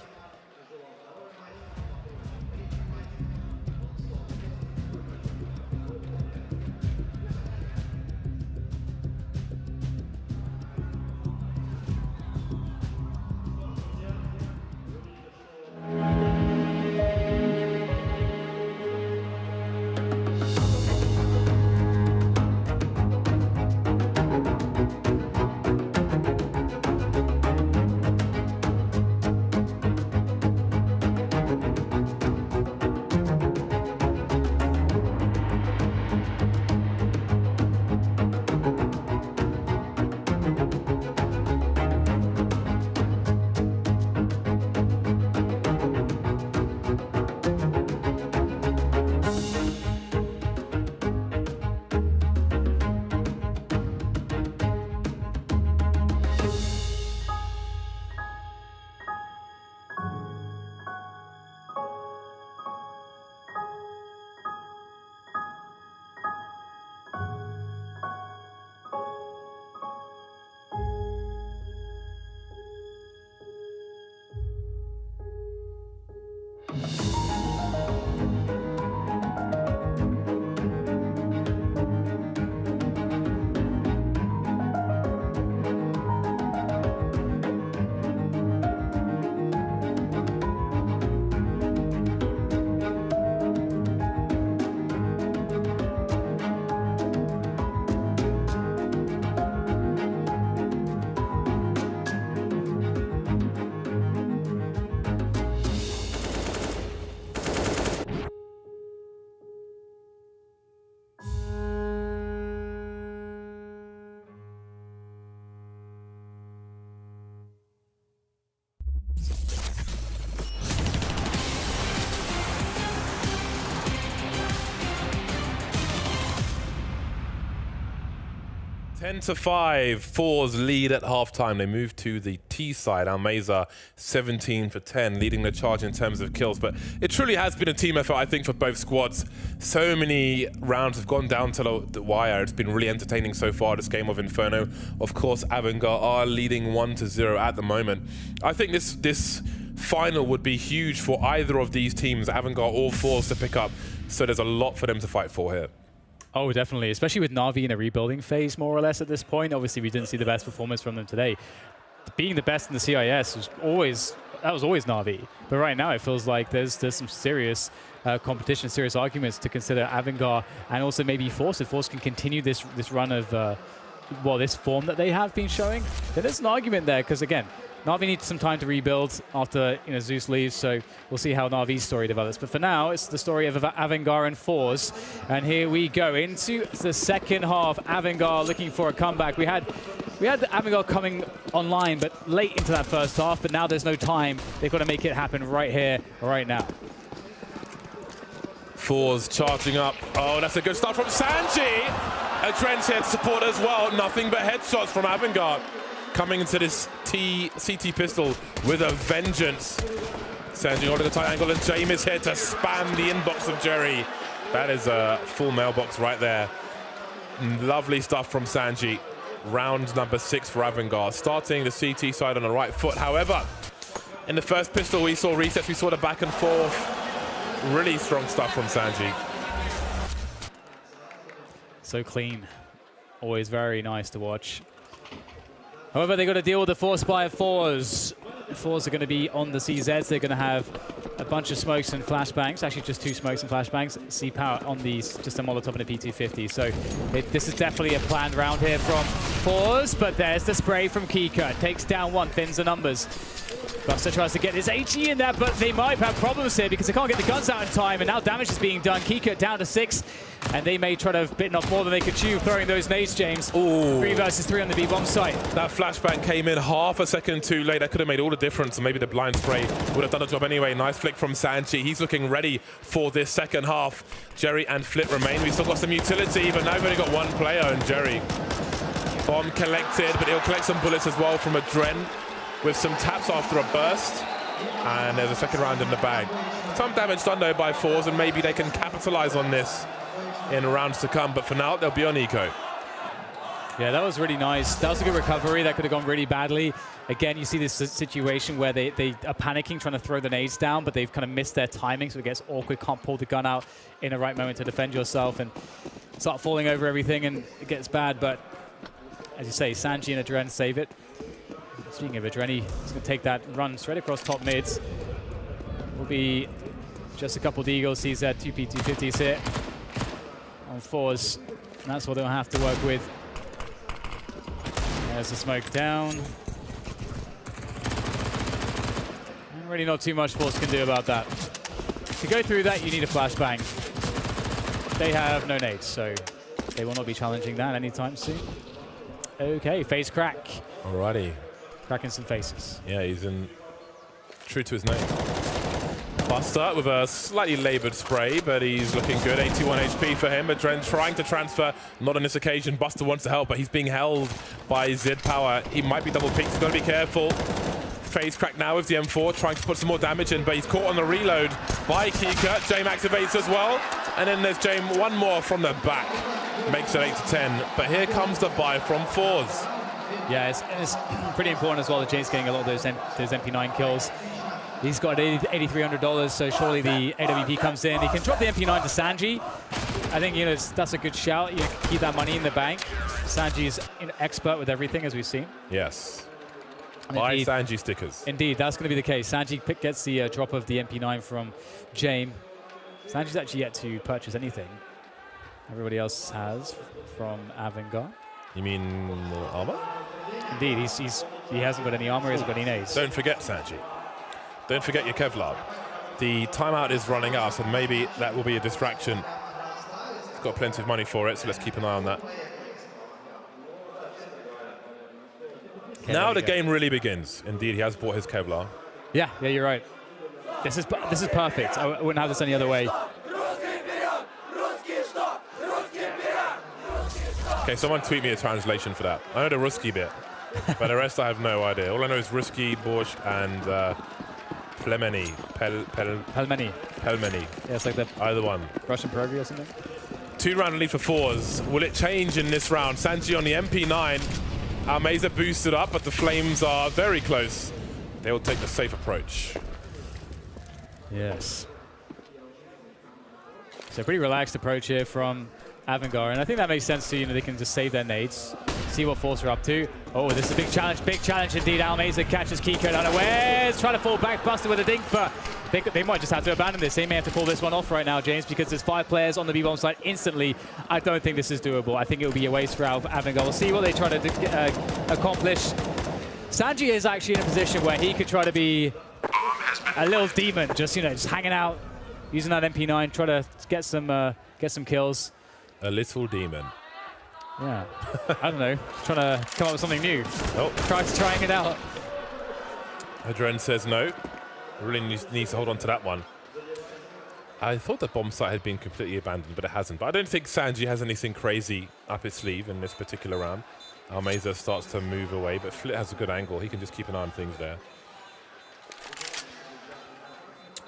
Speaker 4: 10-5, forZe lead at halftime. They move to the T side. ALMEYZA 17 for 10, leading the charge in terms of kills. But it truly has been a team effort, I think, for both squads. So many rounds have gone down to the wire. It's been really entertaining so far, this game of Inferno. Of course, AVANGAR are leading 1-0 at the moment. I think this final would be huge for either of these teams, AVANGAR or forZe, to pick up. So there's a lot for them to fight for here.
Speaker 3: Oh, definitely, especially with Navi in a rebuilding phase, more or less, at this point. Obviously, we didn't see the best performance from them today. Being the best in the CIS was always Navi. But right now, it feels like there's some serious competition, serious arguments to consider AVANGAR and also maybe forZe. If forZe can continue this run of, this form that they have been showing, then there's an argument there, because again, Navi needs some time to rebuild after Zeus leaves, so we'll see how Navi's story develops. But for now, it's the story of AVANGAR and forZe. And here we go into the second half. AVANGAR looking for a comeback. We had AVANGAR coming online, but late into that first half. But now there's no time. They've got to make it happen right here, right now.
Speaker 4: forZe charging up. Oh, that's a good start from Sanji. A Trent's here to support as well. Nothing but headshots from AVANGAR. Coming into this CT pistol with a vengeance. Sanji holding a tight angle, and James is here to spam the inbox of Jerry. That is a full mailbox right there. Lovely stuff from Sanji. Round number 6 for AVANGAR. Starting the CT side on the right foot. However, in the first pistol, we saw resets, we saw the back and forth. Really strong stuff from Sanji.
Speaker 3: So clean. Always very nice to watch. However, they've got to deal with the force by forZe. forZe are going to be on the CZs. They're going to have a bunch of smokes and flashbangs. Actually, just 2 smokes and flashbangs. C-Power on these, just a Molotov and a P250. So this is definitely a planned round here from forZe. But there's the spray from Kika. Takes down 1, thins the numbers. Buster tries to get his HE in there, but they might have problems here because they can't get the guns out in time, and now damage is being done. Kika down to 6, and they may try to have bitten off more than they could chew, throwing those nades, James.
Speaker 4: Ooh.
Speaker 3: 3 versus 3 on the B-bomb site.
Speaker 4: That flashbang came in half a second too late. That could have made all the difference, and maybe the blind spray would have done the job anyway. Nice flick from Sanji. He's looking ready for this second half. Jerry and Flip remain. We've still got some utility, but now we've only got 1 player, and Jerry. Bomb collected, but he'll collect some bullets as well from a Dren with some taps after a burst. And there's a second round in the bag. Some damage done though by forZe, and maybe they can capitalize on this in rounds to come. But for now, they'll be on eco.
Speaker 3: Yeah, that was really nice. That was a good recovery. That could have gone really badly. Again, you see this situation where they are panicking, trying to throw the nades down, but they've kind of missed their timing, so it gets awkward. Can't pull the gun out in the right moment to defend yourself and start falling over everything, and it gets bad. But as you say, Sanji and Adren save it. Speaking of Adreni, he's going to take that run straight across top mids. Will be just a couple Deagles. Sees that 2 P250s here on forZe. And that's what they'll have to work with. There's the smoke down. And really not too much forZe can do about that. To go through that, you need a flashbang. They have no nades, so they will not be challenging that anytime soon. Okay, face crack.
Speaker 4: Alrighty.
Speaker 3: Cracking some faces.
Speaker 4: Yeah, he's in true to his name. Buster with a slightly labored spray, but he's looking good. 81 HP for him. Adren trying to transfer, not on this occasion. Buster wants to help, but he's being held by Zid Power. He might be double peaked. He's got to be careful. Phase crack now with the M4, trying to put some more damage in, but he's caught on the reload by Kika. Jame activates as well, and then there's Jame one more from the back. Makes it 8-10, but here comes the buy from forZe.
Speaker 3: Yeah, it's pretty important as well that James getting a lot of those MP9 kills. He's got $8,300, so surely the AWP comes in. He can drop the MP9 to Sanji. I think that's a good shout. You keep that money in the bank. Sanji is expert with everything, as we've seen.
Speaker 4: Yes. Buy Sanji stickers.
Speaker 3: Indeed, that's going to be the case. Sanji gets the drop of the MP9 from Jame. Sanji's actually yet to purchase anything. Everybody else has from AVANGAR.
Speaker 4: You mean armor?
Speaker 3: Indeed, he hasn't got any armor, he hasn't got any nades.
Speaker 4: Don't forget, Sanji. Don't forget your Kevlar. The timeout is running out, so maybe that will be a distraction. He's got plenty of money for it, so let's keep an eye on that. Okay, now the game really begins. Indeed, he has bought his Kevlar.
Speaker 3: Yeah, you're right. This is perfect. I wouldn't have this any other way.
Speaker 4: Okay, someone tweet me a translation for that. I know the Ruski bit, but the rest I have no idea. All I know is Ruski, Borscht, and Plemeni.
Speaker 3: Pelmeni.
Speaker 4: Pelmeni.
Speaker 3: Yeah, it's like the
Speaker 4: Either one.
Speaker 3: Russian pierogi or something.
Speaker 4: 2-round lead for forZe. Will it change in this round? sanji on the MP9. Almeza boosted up, but the Flames are very close. They will take the safe approach.
Speaker 3: Yes. So pretty relaxed approach here from AVANGAR, and I think that makes sense too. You know, they can just save their nades, see what forZe are up to. Oh, this is a big challenge indeed. Almeza catches Kiko unawares, trying to fall back, Buster with a dink, but they might just have to abandon this. They may have to call this one off right now, James, because there's 5 players on the B-bomb side instantly. I don't think this is doable. I think it will be a waste for AVANGAR. We'll see what they try to accomplish. Sanji is actually in a position where he could try to be a little demon, just, you know, just hanging out, using that MP9, try to get some kills.
Speaker 4: A little demon.
Speaker 3: Yeah, I don't know, trying to come up with something new.
Speaker 4: Oh.
Speaker 3: Trying it out.
Speaker 4: Adren says no. Really needs to hold on to that one. I thought the bomb site had been completely abandoned, but it hasn't. But I don't think Sanji has anything crazy up his sleeve in this particular round. Almeza starts to move away, but Flit has a good angle. He can just keep an eye on things there.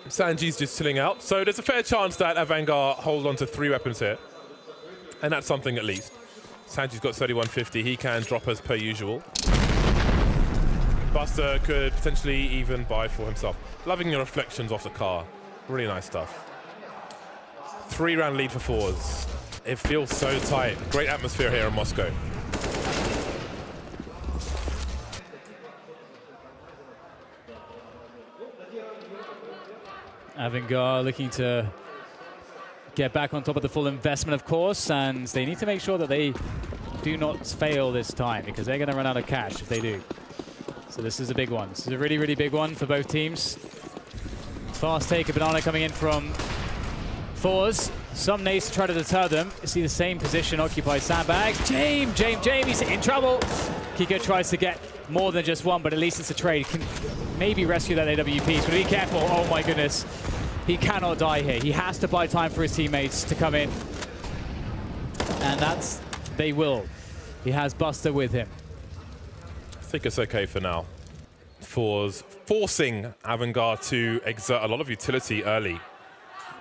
Speaker 4: Sanji's just chilling out. So there's a fair chance that AVANGAR hold on to 3 weapons here. And that's something at least. Sanji's got 3150. He can drop as per usual. Buster could potentially even buy for himself. Loving your reflections off the car. Really nice stuff. 3-round lead for forZe. It feels so tight. Great atmosphere here in Moscow.
Speaker 3: AVANGAR looking to get back on top of the full investment, of course, and they need to make sure that they do not fail this time, because they're going to run out of cash if they do. So this is a big one. This is a really, really big one for both teams. Fast take, a banana coming in from forZe. Some nades to try to deter them. You see the same position occupied sandbags. James, he's in trouble. Kiko tries to get more than just one, but at least it's a trade. Can maybe rescue that AWP. He's going to be careful. Oh my goodness. He cannot die here. He has to buy time for his teammates to come in. And they will. He has Buster with him.
Speaker 4: I think it's okay for now. forZe forcing AVANGAR to exert a lot of utility early.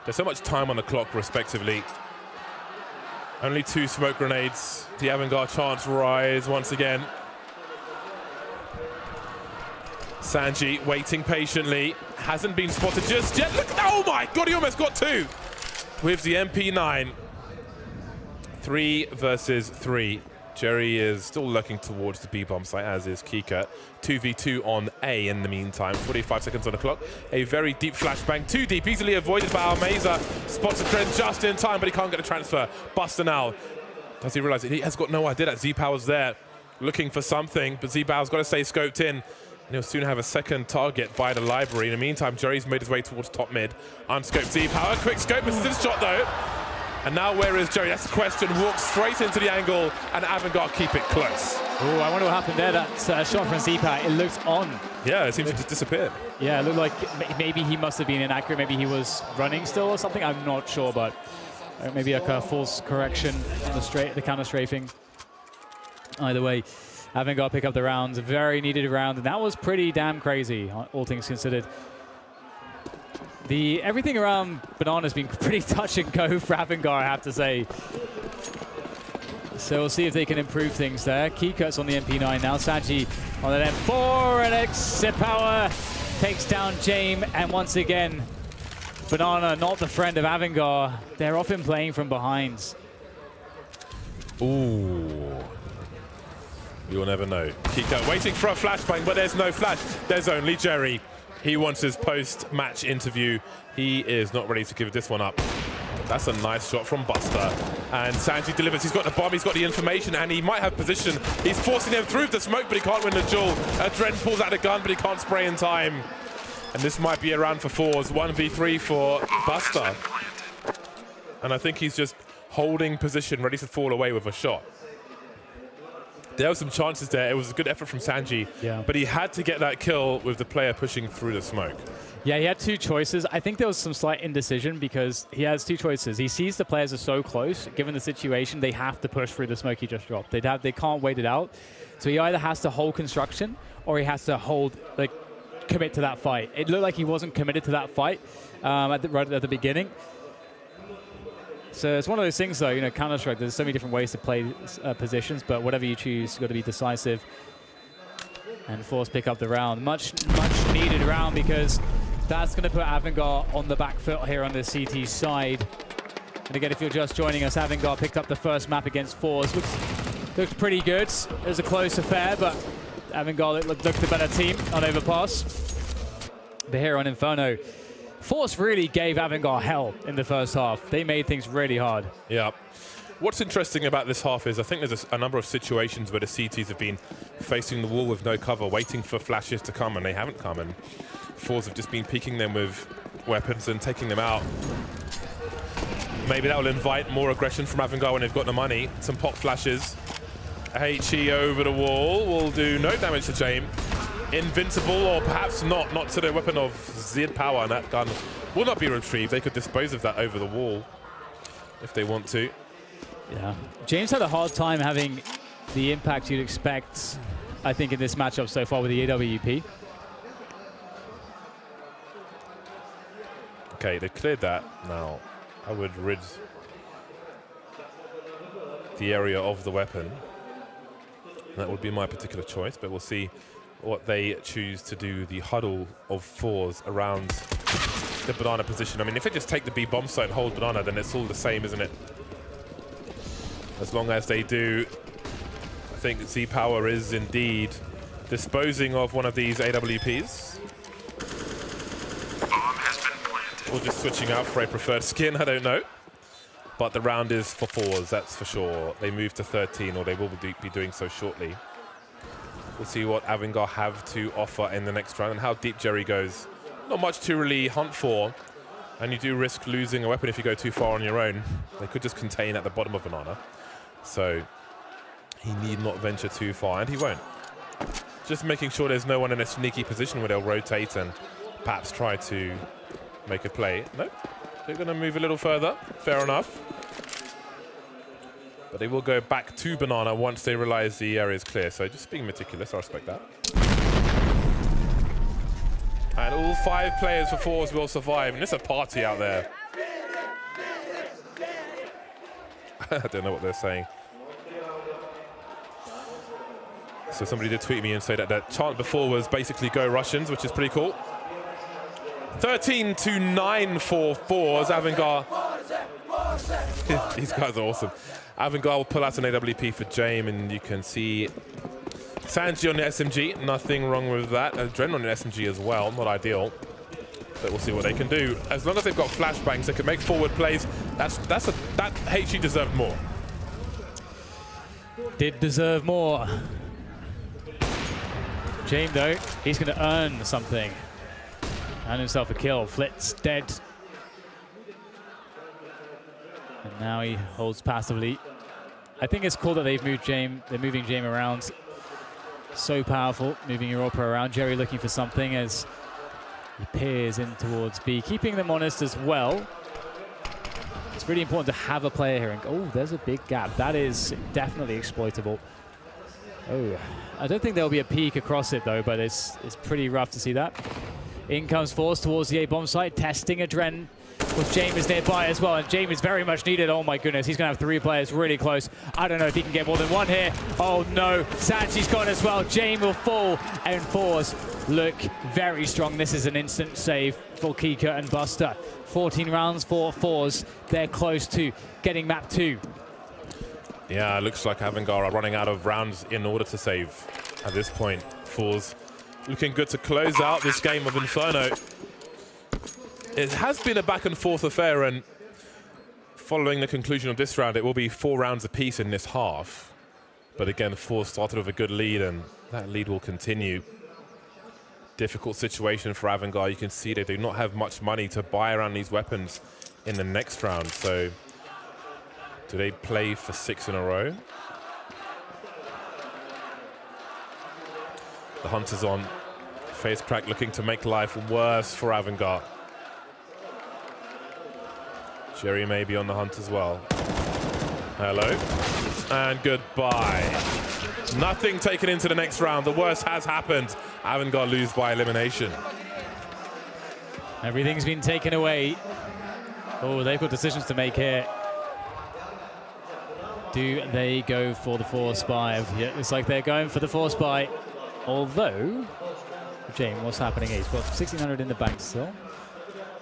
Speaker 4: There's so much time on the clock, respectively. Only 2 smoke grenades. The AVANGAR chance rise once again. Sanji waiting patiently. Hasn't been spotted just yet. Look, oh my God, he almost got 2 with the MP9. 3 versus 3. Jerry is still looking towards the B-bomb site, as is Kika. 2v2 on A in the meantime. 45 seconds on the clock. A very deep flashbang. Too deep, easily avoided by Almeza. Spots a trend just in time, but he can't get a transfer. Buster now. Does he realize he has got no idea that Z-Power's there, looking for something, but Z-Power's got to stay scoped in. And he'll soon have a second target by the library. In the meantime, Jerry's made his way towards top mid. Unscoped Z-Power. Quick scope, misses his shot though. And now where is Jerry? That's the question. Walks straight into the angle, and AVANGAR keep it close.
Speaker 3: Oh, I wonder what happened there. That shot from Z-Power, it looked on.
Speaker 4: Yeah, it seems to just disappear.
Speaker 3: Yeah, it looked like maybe he must have been inaccurate. Maybe he was running still or something. I'm not sure, but maybe like a false correction on the counter strafing. Either way, AVANGAR pick up the round. A very needed round, and that was pretty damn crazy, all things considered. Everything around Banana has been pretty touch and go for AVANGAR, I have to say. So we'll see if they can improve things there. Kiko's on the MP9 now. Sanji on an M4, and Z-Power takes down James. And once again, Banana not the friend of AVANGAR. They're often playing from behind.
Speaker 4: Ooh. You'll never know. Kiko waiting for a flashbang, but there's no flash. There's only Jerry. He wants his post-match interview. He is not ready to give this one up. That's a nice shot from Buster. And Sanji delivers. He's got the bomb, he's got the information, and he might have position. He's forcing them through the smoke, but he can't win the duel. Adren pulls out a gun, but he can't spray in time. And this might be a round for forZe. 1v3 for Buster. And I think he's just holding position, ready to fall away with a shot. There were some chances there. It was a good effort from Sanji,
Speaker 3: yeah.
Speaker 4: But he had to get that kill with the player pushing through the smoke.
Speaker 3: Yeah, he had two choices. I think there was some slight indecision because he has two choices. He sees the players are so close. Given the situation, they have to push through the smoke he just dropped. They can't wait it out. So he either has to hold construction or he has to hold, like, commit to that fight. It looked like he wasn't committed to that fight right at the beginning. So it's one of those things, though, you know, Counter-Strike, there's so many different ways to play positions, but whatever you choose, you've got to be decisive and force pick up the round. Much needed round because that's going to put AVANGAR on the back foot here on the CT side. And again, if you're just joining us, AVANGAR picked up the first map against forZe. Looks pretty good. It was a close affair, but AVANGAR looked the better team on Overpass. But here on Inferno, forZe really gave AVANGAR hell in the first half. They made things really hard.
Speaker 4: Yeah. What's interesting about this half is I think there's a number of situations where the CTs have been facing the wall with no cover, waiting for flashes to come, and they haven't come. And forZe have just been peeking them with weapons and taking them out. Maybe that will invite more aggression from AVANGAR when they've got the money. Some pop flashes. HE over the wall will do no damage to James. Invincible, or perhaps not to the weapon of Z power, and that gun will not be retrieved. They could dispose of that over the wall if they want to.
Speaker 3: Yeah, James had a hard time having the impact you'd expect, I think, in this matchup so far with the AWP.
Speaker 4: Okay, they cleared that. Now, I would rid the area of the weapon. That would be my particular choice, but we'll see what they choose to do. The huddle of forZe around the banana position. I mean, if they just take the B bomb site and hold banana, then it's all the same, isn't it? As long as they do, I think Z Power is indeed disposing of one of these AWPs. Or just switching out for a preferred skin, I don't know. But the round is for forZe, that's for sure. They move to 13, or they will be doing so shortly. We'll see what AVANGAR have to offer in the next round and how deep Jerry goes. Not much to really hunt for, and you do risk losing a weapon if you go too far on your own. They could just contain at the bottom of banana. So he need not venture too far, and he won't. Just making sure there's no one in a sneaky position where they'll rotate and perhaps try to make a play. Nope, they're going to move a little further. Fair enough. But they will go back to banana once they realize the area is clear. So just being meticulous, I respect that. And all 5 players for forZe will survive, and it's a party out there. I don't know what they're saying. So somebody did tweet me and say that that chant before was basically go Russians, which is pretty cool. 13-9 for forZe. AVANGAR. These guys are awesome. AVANGAR will pull out an AWP for James, and you can see Sanji on the SMG. Nothing wrong with that. Adrenaline on the SMG as well. Not ideal. But we'll see what they can do. As long as they've got flashbangs, they can make forward plays. That HE deserved more.
Speaker 3: Did deserve more. James, though, he's going to earn something. Earn himself a kill. Flit's dead. And now he holds passively. I think it's cool that they've moved James. They're moving James around. So powerful, moving Europa around. Jerry looking for something as he peers in towards B, keeping them honest as well. It's really important to have a player here. And oh, there's a big gap. That is definitely exploitable. Oh, I don't think there'll be a peek across it though, but it's pretty rough to see that. In comes forZe towards the A-bomb site, testing Adren with James nearby as well, and James is very much needed. Oh my goodness, he's gonna have 3 players really close. I don't know if he can get more than 1 here. Oh no, Sanchi's gone as well. James will fall, and forZe look very strong. This is an instant save for Kika and Buster. 14 rounds for forZe. They're close to getting map 2.
Speaker 4: Yeah, it looks like AVANGAR are running out of rounds in order to save at this point. forZe looking good to close out this game of Inferno. It has been a back and forth affair, and following the conclusion of this round, it will be 4 rounds apiece in this half. But again, forZe started with a good lead, and that lead will continue. Difficult situation for AVANGAR. You can see they do not have much money to buy around these weapons in the next round. So do they play for 6 in a row? The hunt is on Faze Crack looking to make life worse for AVANGAR. Jerry may be on the hunt as well. Hello. And goodbye. Nothing taken into the next round. The worst has happened. AVANGAR lose by elimination.
Speaker 3: Everything's been taken away. Oh, they've got decisions to make here. Do they go for the force buy? Yeah, it's like they're going for the force buy. Although, James, what's happening here? He's got 1,600 in the bank still.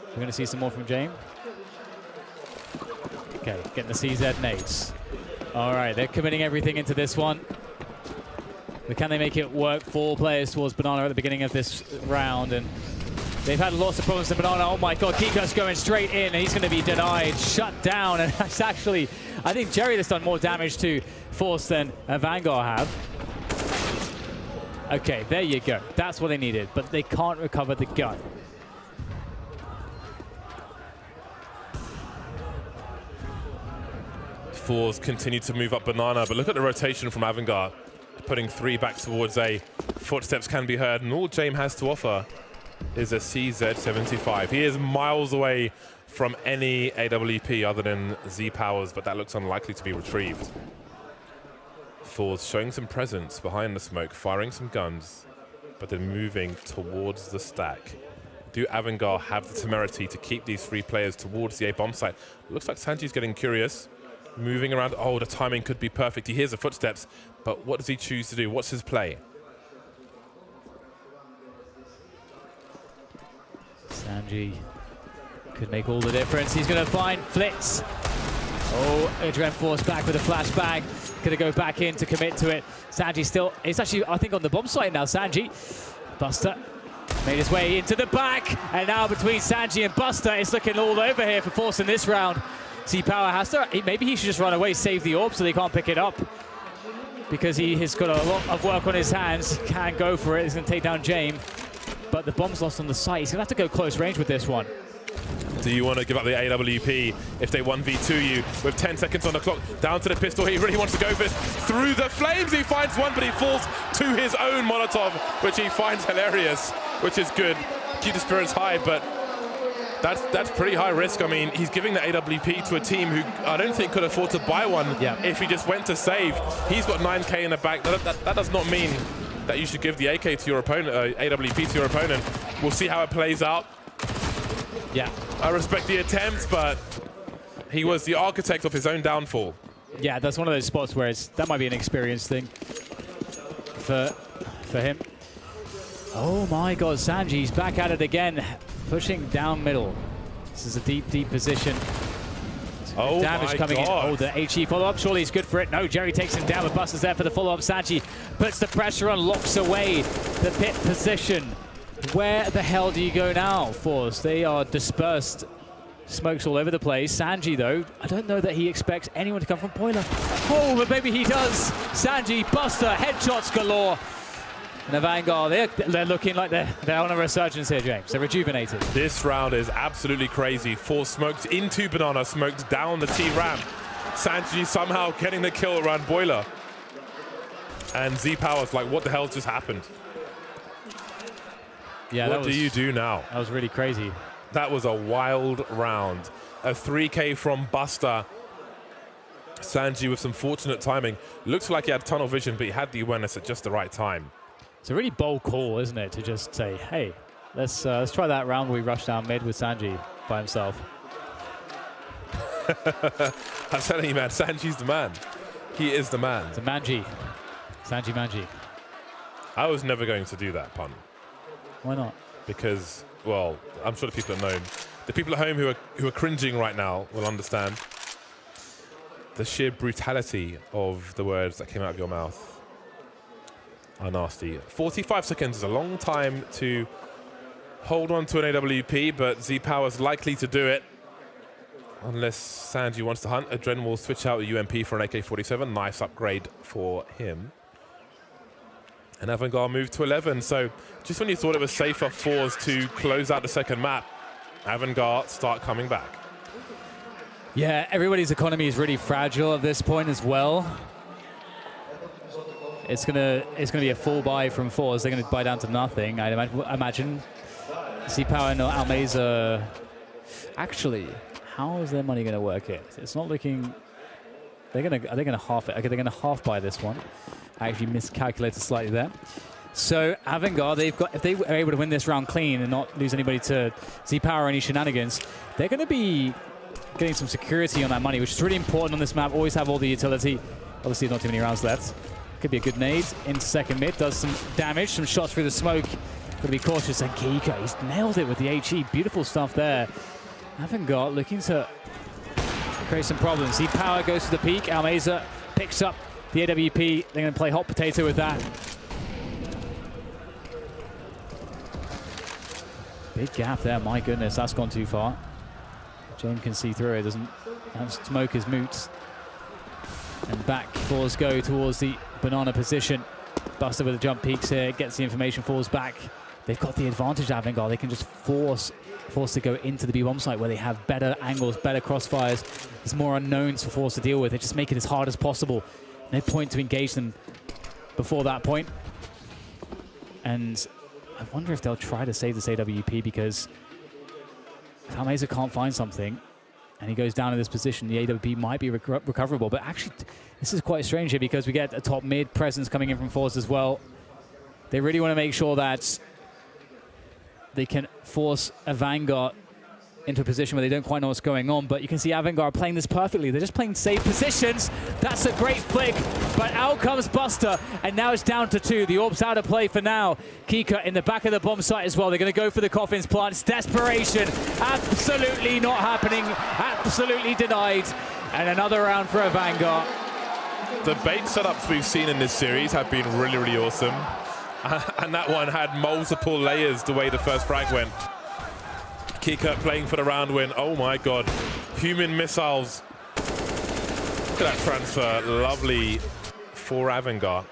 Speaker 3: We're going to see some more from James. Okay, getting the CZ nades. All right, they're committing everything into this one. But can they make it work? 4 players towards Banana at the beginning of this round, and they've had lots of problems to Banana. Oh my God, Kiko's going straight in, and he's going to be denied, shut down. And that's actually, I think Jerry has done more damage to force than AVANGAR have. Okay, there you go. That's what they needed, but they can't recover the gun.
Speaker 4: forZe continue to move up Banana, but look at the rotation from AVANGAR. Putting 3 back towards A. Footsteps can be heard, and all James has to offer is a CZ75. He is miles away from any AWP other than Z Powers, but that looks unlikely to be retrieved. forZe showing some presence behind the smoke, firing some guns, but then moving towards the stack. Do AVANGAR have the temerity to keep these 3 players towards the A bomb site? Looks like Sanji's getting curious. Moving around. Oh, the timing could be perfect. He hears the footsteps, but what does he choose to do? What's his play?
Speaker 3: Sanji could make all the difference. He's going to find Flitz. Oh, Adrian Force back with a flashbang. Going to go back in to commit to it. Sanji still, it's actually, I think, on the bomb site now. Sanji. Buster made his way into the back. And now between Sanji and Buster, it's looking all over here for force in this round. Z-Power has to, maybe he should just run away, save the orb so they can't pick it up. Because he has got a lot of work on his hands. Can go for it. He's going to take down James. But the bomb's lost on the site. He's going to have to go close range with this one.
Speaker 4: Do you want to give up the AWP if they 1v2 you with 10 seconds on the clock? Down to the pistol. He really wants to go for this. Through the flames, he finds one, but he falls to his own Molotov, which he finds hilarious, which is good. Keep the spirits high, but that's pretty high risk. I mean, he's giving the AWP to a team who I don't think could afford to buy one if he just went to save. He's got 9K in the back. That does not mean that you should give the AK to your opponent, AWP to your opponent. We'll see how it plays out.
Speaker 3: Yeah.
Speaker 4: I respect the attempt, but he was the architect of his own downfall.
Speaker 3: Yeah, that's one of those spots where that might be an experience thing for him. Oh my God, Sanji's back at it again, pushing down middle. This is a deep, deep position.
Speaker 4: Oh
Speaker 3: damage coming in. Oh, the HE follow-up. Surely he's good for it. No, Jerry takes him down, but Buster's there for the follow-up. Sanji puts the pressure on, locks away the pit position. Where the hell do you go now, forZe? They are dispersed. Smokes all over the place. Sanji, though, I don't know that he expects anyone to come from Boiler. Oh, but maybe he does. Sanji, Buster, headshots galore. And AVANGAR, they're looking like they're on a resurgence here, James. They're rejuvenated.
Speaker 4: This round is absolutely crazy. forZe smoked into Banana, smoked down the T ramp. Sanji somehow getting the kill around Boiler. And Z-Power's like, what the hell just happened?
Speaker 3: Yeah,
Speaker 4: what do you do now?
Speaker 3: That was really crazy.
Speaker 4: That was a wild round. A 3K from Buster. Sanji with some fortunate timing. Looks like he had tunnel vision, but he had the awareness at just the right time.
Speaker 3: It's a really bold call, isn't it, to just say, hey, let's try that round where we rush down mid with Sanji by himself.
Speaker 4: I'm telling you, man, Sanji's the man. He is the man.
Speaker 3: It's a Manji. Sanji Manji.
Speaker 4: I was never going to do that pun.
Speaker 3: Why not?
Speaker 4: Because, well, I'm sure the people at home, who are cringing right now will understand the sheer brutality of the words that came out of your mouth are nasty. 45 seconds is a long time to hold on to an AWP, but Z-Power's likely to do it. Unless Sanji wants to hunt. Adren will switch out a UMP for an AK-47. Nice upgrade for him. And AVANGAR moved to 11. So just when you thought it was safer forZe to close out the second map, AVANGAR start coming back. Yeah,
Speaker 3: everybody's economy is really fragile at this point as well. it's gonna be a full buy from forZe. They're gonna buy down to nothing. I imagine. Z-Power and Almeza. Actually, how is their money gonna work it? It's not looking. Are they gonna half it? Okay, they're gonna half buy this one. I actually miscalculated slightly there. So AVANGAR, if they are able to win this round clean and not lose anybody to Z-Power or any shenanigans, they're going to be getting some security on that money, which is really important on this map. Always have all the utility. Obviously, not too many rounds left. Could be a good nade into second mid. Does some damage, some shots through the smoke. Got to be cautious. And Kika, he's nailed it with the HE. Beautiful stuff there. AVANGAR looking to create some problems. Z-Power goes to the peak. Almeza picks up the AWP. They're going to play hot potato with that. Big gap there, my goodness, that's gone too far. James can see through it, doesn't. That smoke is moot. And back, forZe go towards the banana position. Buster with the jump peaks here, gets the information, falls back. They've got the advantage, AVANGAR. They can just force to go into the B-bomb site where they have better angles, better crossfires. There's more unknowns for forZe to deal with. They just make it as hard as possible. No point to engage them before that point. And I wonder if they'll try to save this AWP, because if Almeza can't find something and he goes down in this position, the AWP might be recoverable. But actually, this is quite strange here, because we get a top mid presence coming in from forZe as well. They really want to make sure that they can force AVANGAR into a position where they don't quite know what's going on. But you can see AVANGAR playing this perfectly. They're just playing safe positions. That's a great flick, but out comes Buster, and now it's down to 2. The Orb's out of play for now. Kika in the back of the bomb site as well. They're going to go for the coffins plant. It's desperation. Absolutely not happening. Absolutely denied. And another round for AVANGAR.
Speaker 4: The bait setups we've seen in this series have been really, really awesome. And that one had multiple layers the way the first frag went. Kika playing for the round win. Oh my God. Human missiles. Look at that transfer. Lovely for AVANGAR.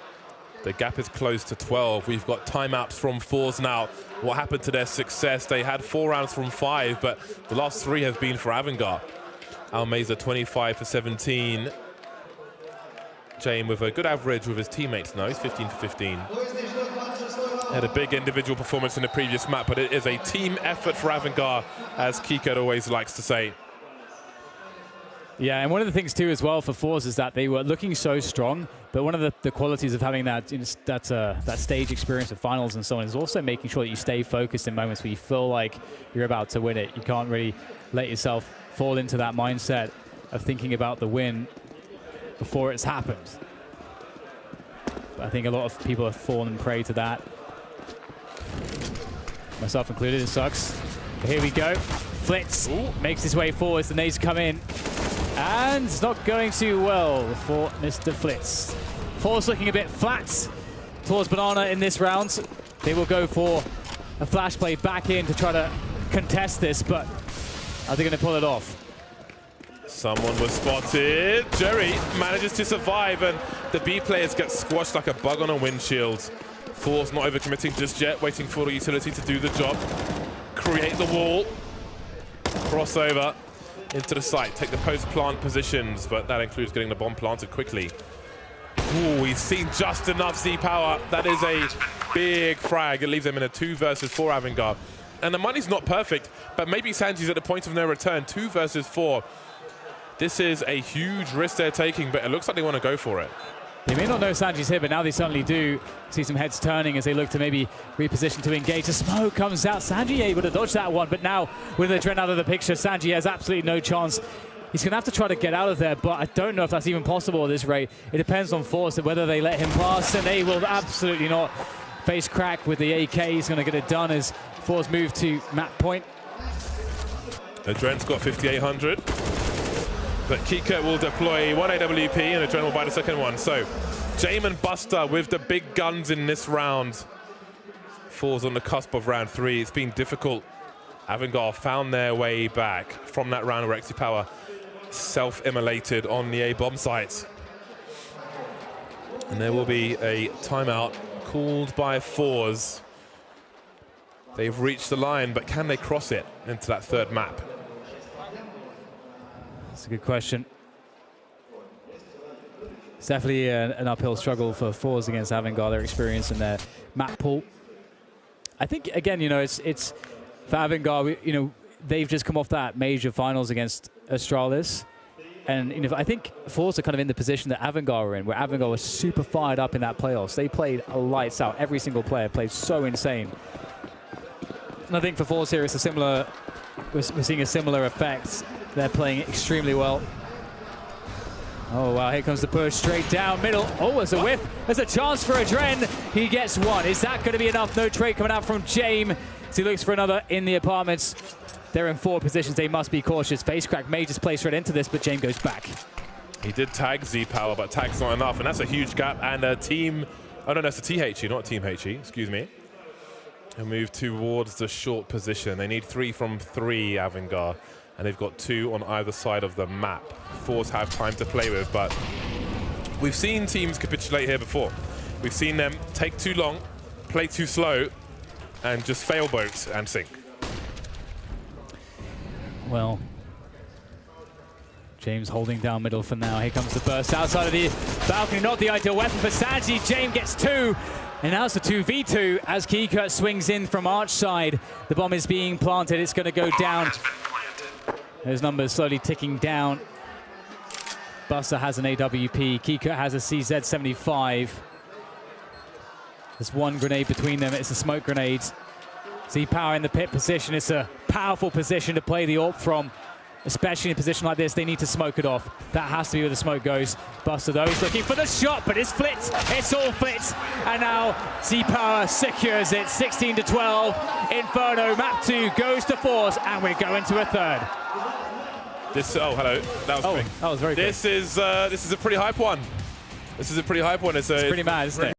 Speaker 4: The gap is close to 12. We've got timeouts from forZe now. What happened to their success? They had 4 rounds from 5, but the last 3 have been for AVANGAR. Almeza 25 for 17. James with a good average with his teammates now. He's 15 for 15. Had a big individual performance in the previous map, but it is a team effort for AVANGAR, as Kika always likes to say.
Speaker 3: Yeah, and one of the things too as well for forZe is that they were looking so strong, but one of the qualities of having that, that stage experience of finals and so on is also making sure that you stay focused in moments where you feel like you're about to win it. You can't really let yourself fall into that mindset of thinking about the win before it's happened. But I think a lot of people have fallen prey to that. Myself included, it sucks. But here we go. Flitz makes his way forward as the nades come in. And it's not going too well for Mr. Flitz. forZe looking a bit flat towards Banana in this round. They will go for a flash play back in to try to contest this, but are they going to pull it off?
Speaker 4: Someone was spotted. Jerry manages to survive, and the B players get squashed like a bug on a windshield. forZe not overcommitting just yet, waiting for the utility to do the job. Create the wall. Crossover into the site. Take the post-plant positions, but that includes getting the bomb planted quickly. Ooh, he's seen just enough Z-Power. That is a big frag. It leaves them in a 2 versus 4 AVANGAR. And the money's not perfect, but maybe Sanji's at the point of no return. 2 versus 4. This is a huge risk they're taking, but it looks like they want to go for it.
Speaker 3: They may not know Sanji's here, but now they certainly do. See some heads turning as they look to maybe reposition to engage. The smoke comes out. Sanji able to dodge that one, but now with the Dren out of the picture, Sanji has absolutely no chance. He's going to have to try to get out of there, but I don't know if that's even possible at this rate. It depends on forZe, whether they let him pass, and they will absolutely not. Face crack with the AK. He's going to get it done as forZe move to map point.
Speaker 4: The Dren's got 5,800. But Kika will deploy 1 AWP and Adren will buy the second one. So, James and Buster with the big guns in this round. forZe on the cusp of round 3. It's been difficult. AVANGAR found their way back from that round where XANTARES self-immolated on the A bomb site. And there will be a timeout called by forZe. They've reached the line, but can they cross it into that third map?
Speaker 3: That's a good question. It's definitely an uphill struggle for forZe against AVANGAR, their experience in their map pool. I think, again, you know, it's for AVANGAR, you know, they've just come off that major finals against Astralis. And you know, I think forZe are kind of in the position that AVANGAR are in, where AVANGAR was super fired up in that playoffs. They played lights out. Every single player played so insane. And I think for forZe here, it's a similar, we're seeing a similar effect. They're playing extremely well. Oh, wow, here comes the push straight down middle. Oh, there's a whiff. There's a chance for Adren. He gets one. Is that going to be enough? No trade coming out from James. He looks for another in the apartments. They're in 4 positions. They must be cautious. FaceCrack may just play straight into this, but James goes back.
Speaker 4: He did tag Z-Power, but tag's not enough, and that's a huge gap. And a team, oh no, that's a THE, not Team HE, excuse me. And move towards the short position. They need 3 from 3, AVANGAR, and they've got 2 on either side of the map. forZe have time to play with, but we've seen teams capitulate here before. We've seen them take too long, play too slow, and just fail boats and sink.
Speaker 3: Well, James holding down middle for now. Here comes the burst outside of the balcony. Not the ideal weapon for sanji. James gets 2. And now it's a 2v2 as Keycut swings in from arch side. The bomb is being planted. It's going to go down. Those numbers slowly ticking down. Buster has an AWP. Keycut has a CZ75. There's 1 grenade between them. It's a smoke grenade. Z-Power in the pit position. It's a powerful position to play the AWP from, especially in a position like this. They need to smoke it off. That has to be where the smoke goes. Buster, though, he's looking for the shot, but it's flipped. It's all flipped. And now Z-Power secures it. 16-12. Inferno, map 2 goes to forZe, and we're going to a 3rd.
Speaker 4: This, oh, hello. That was quick.
Speaker 3: That was very quick.
Speaker 4: This is a pretty hype one. This is a pretty hype one. It's
Speaker 3: pretty mad, isn't it?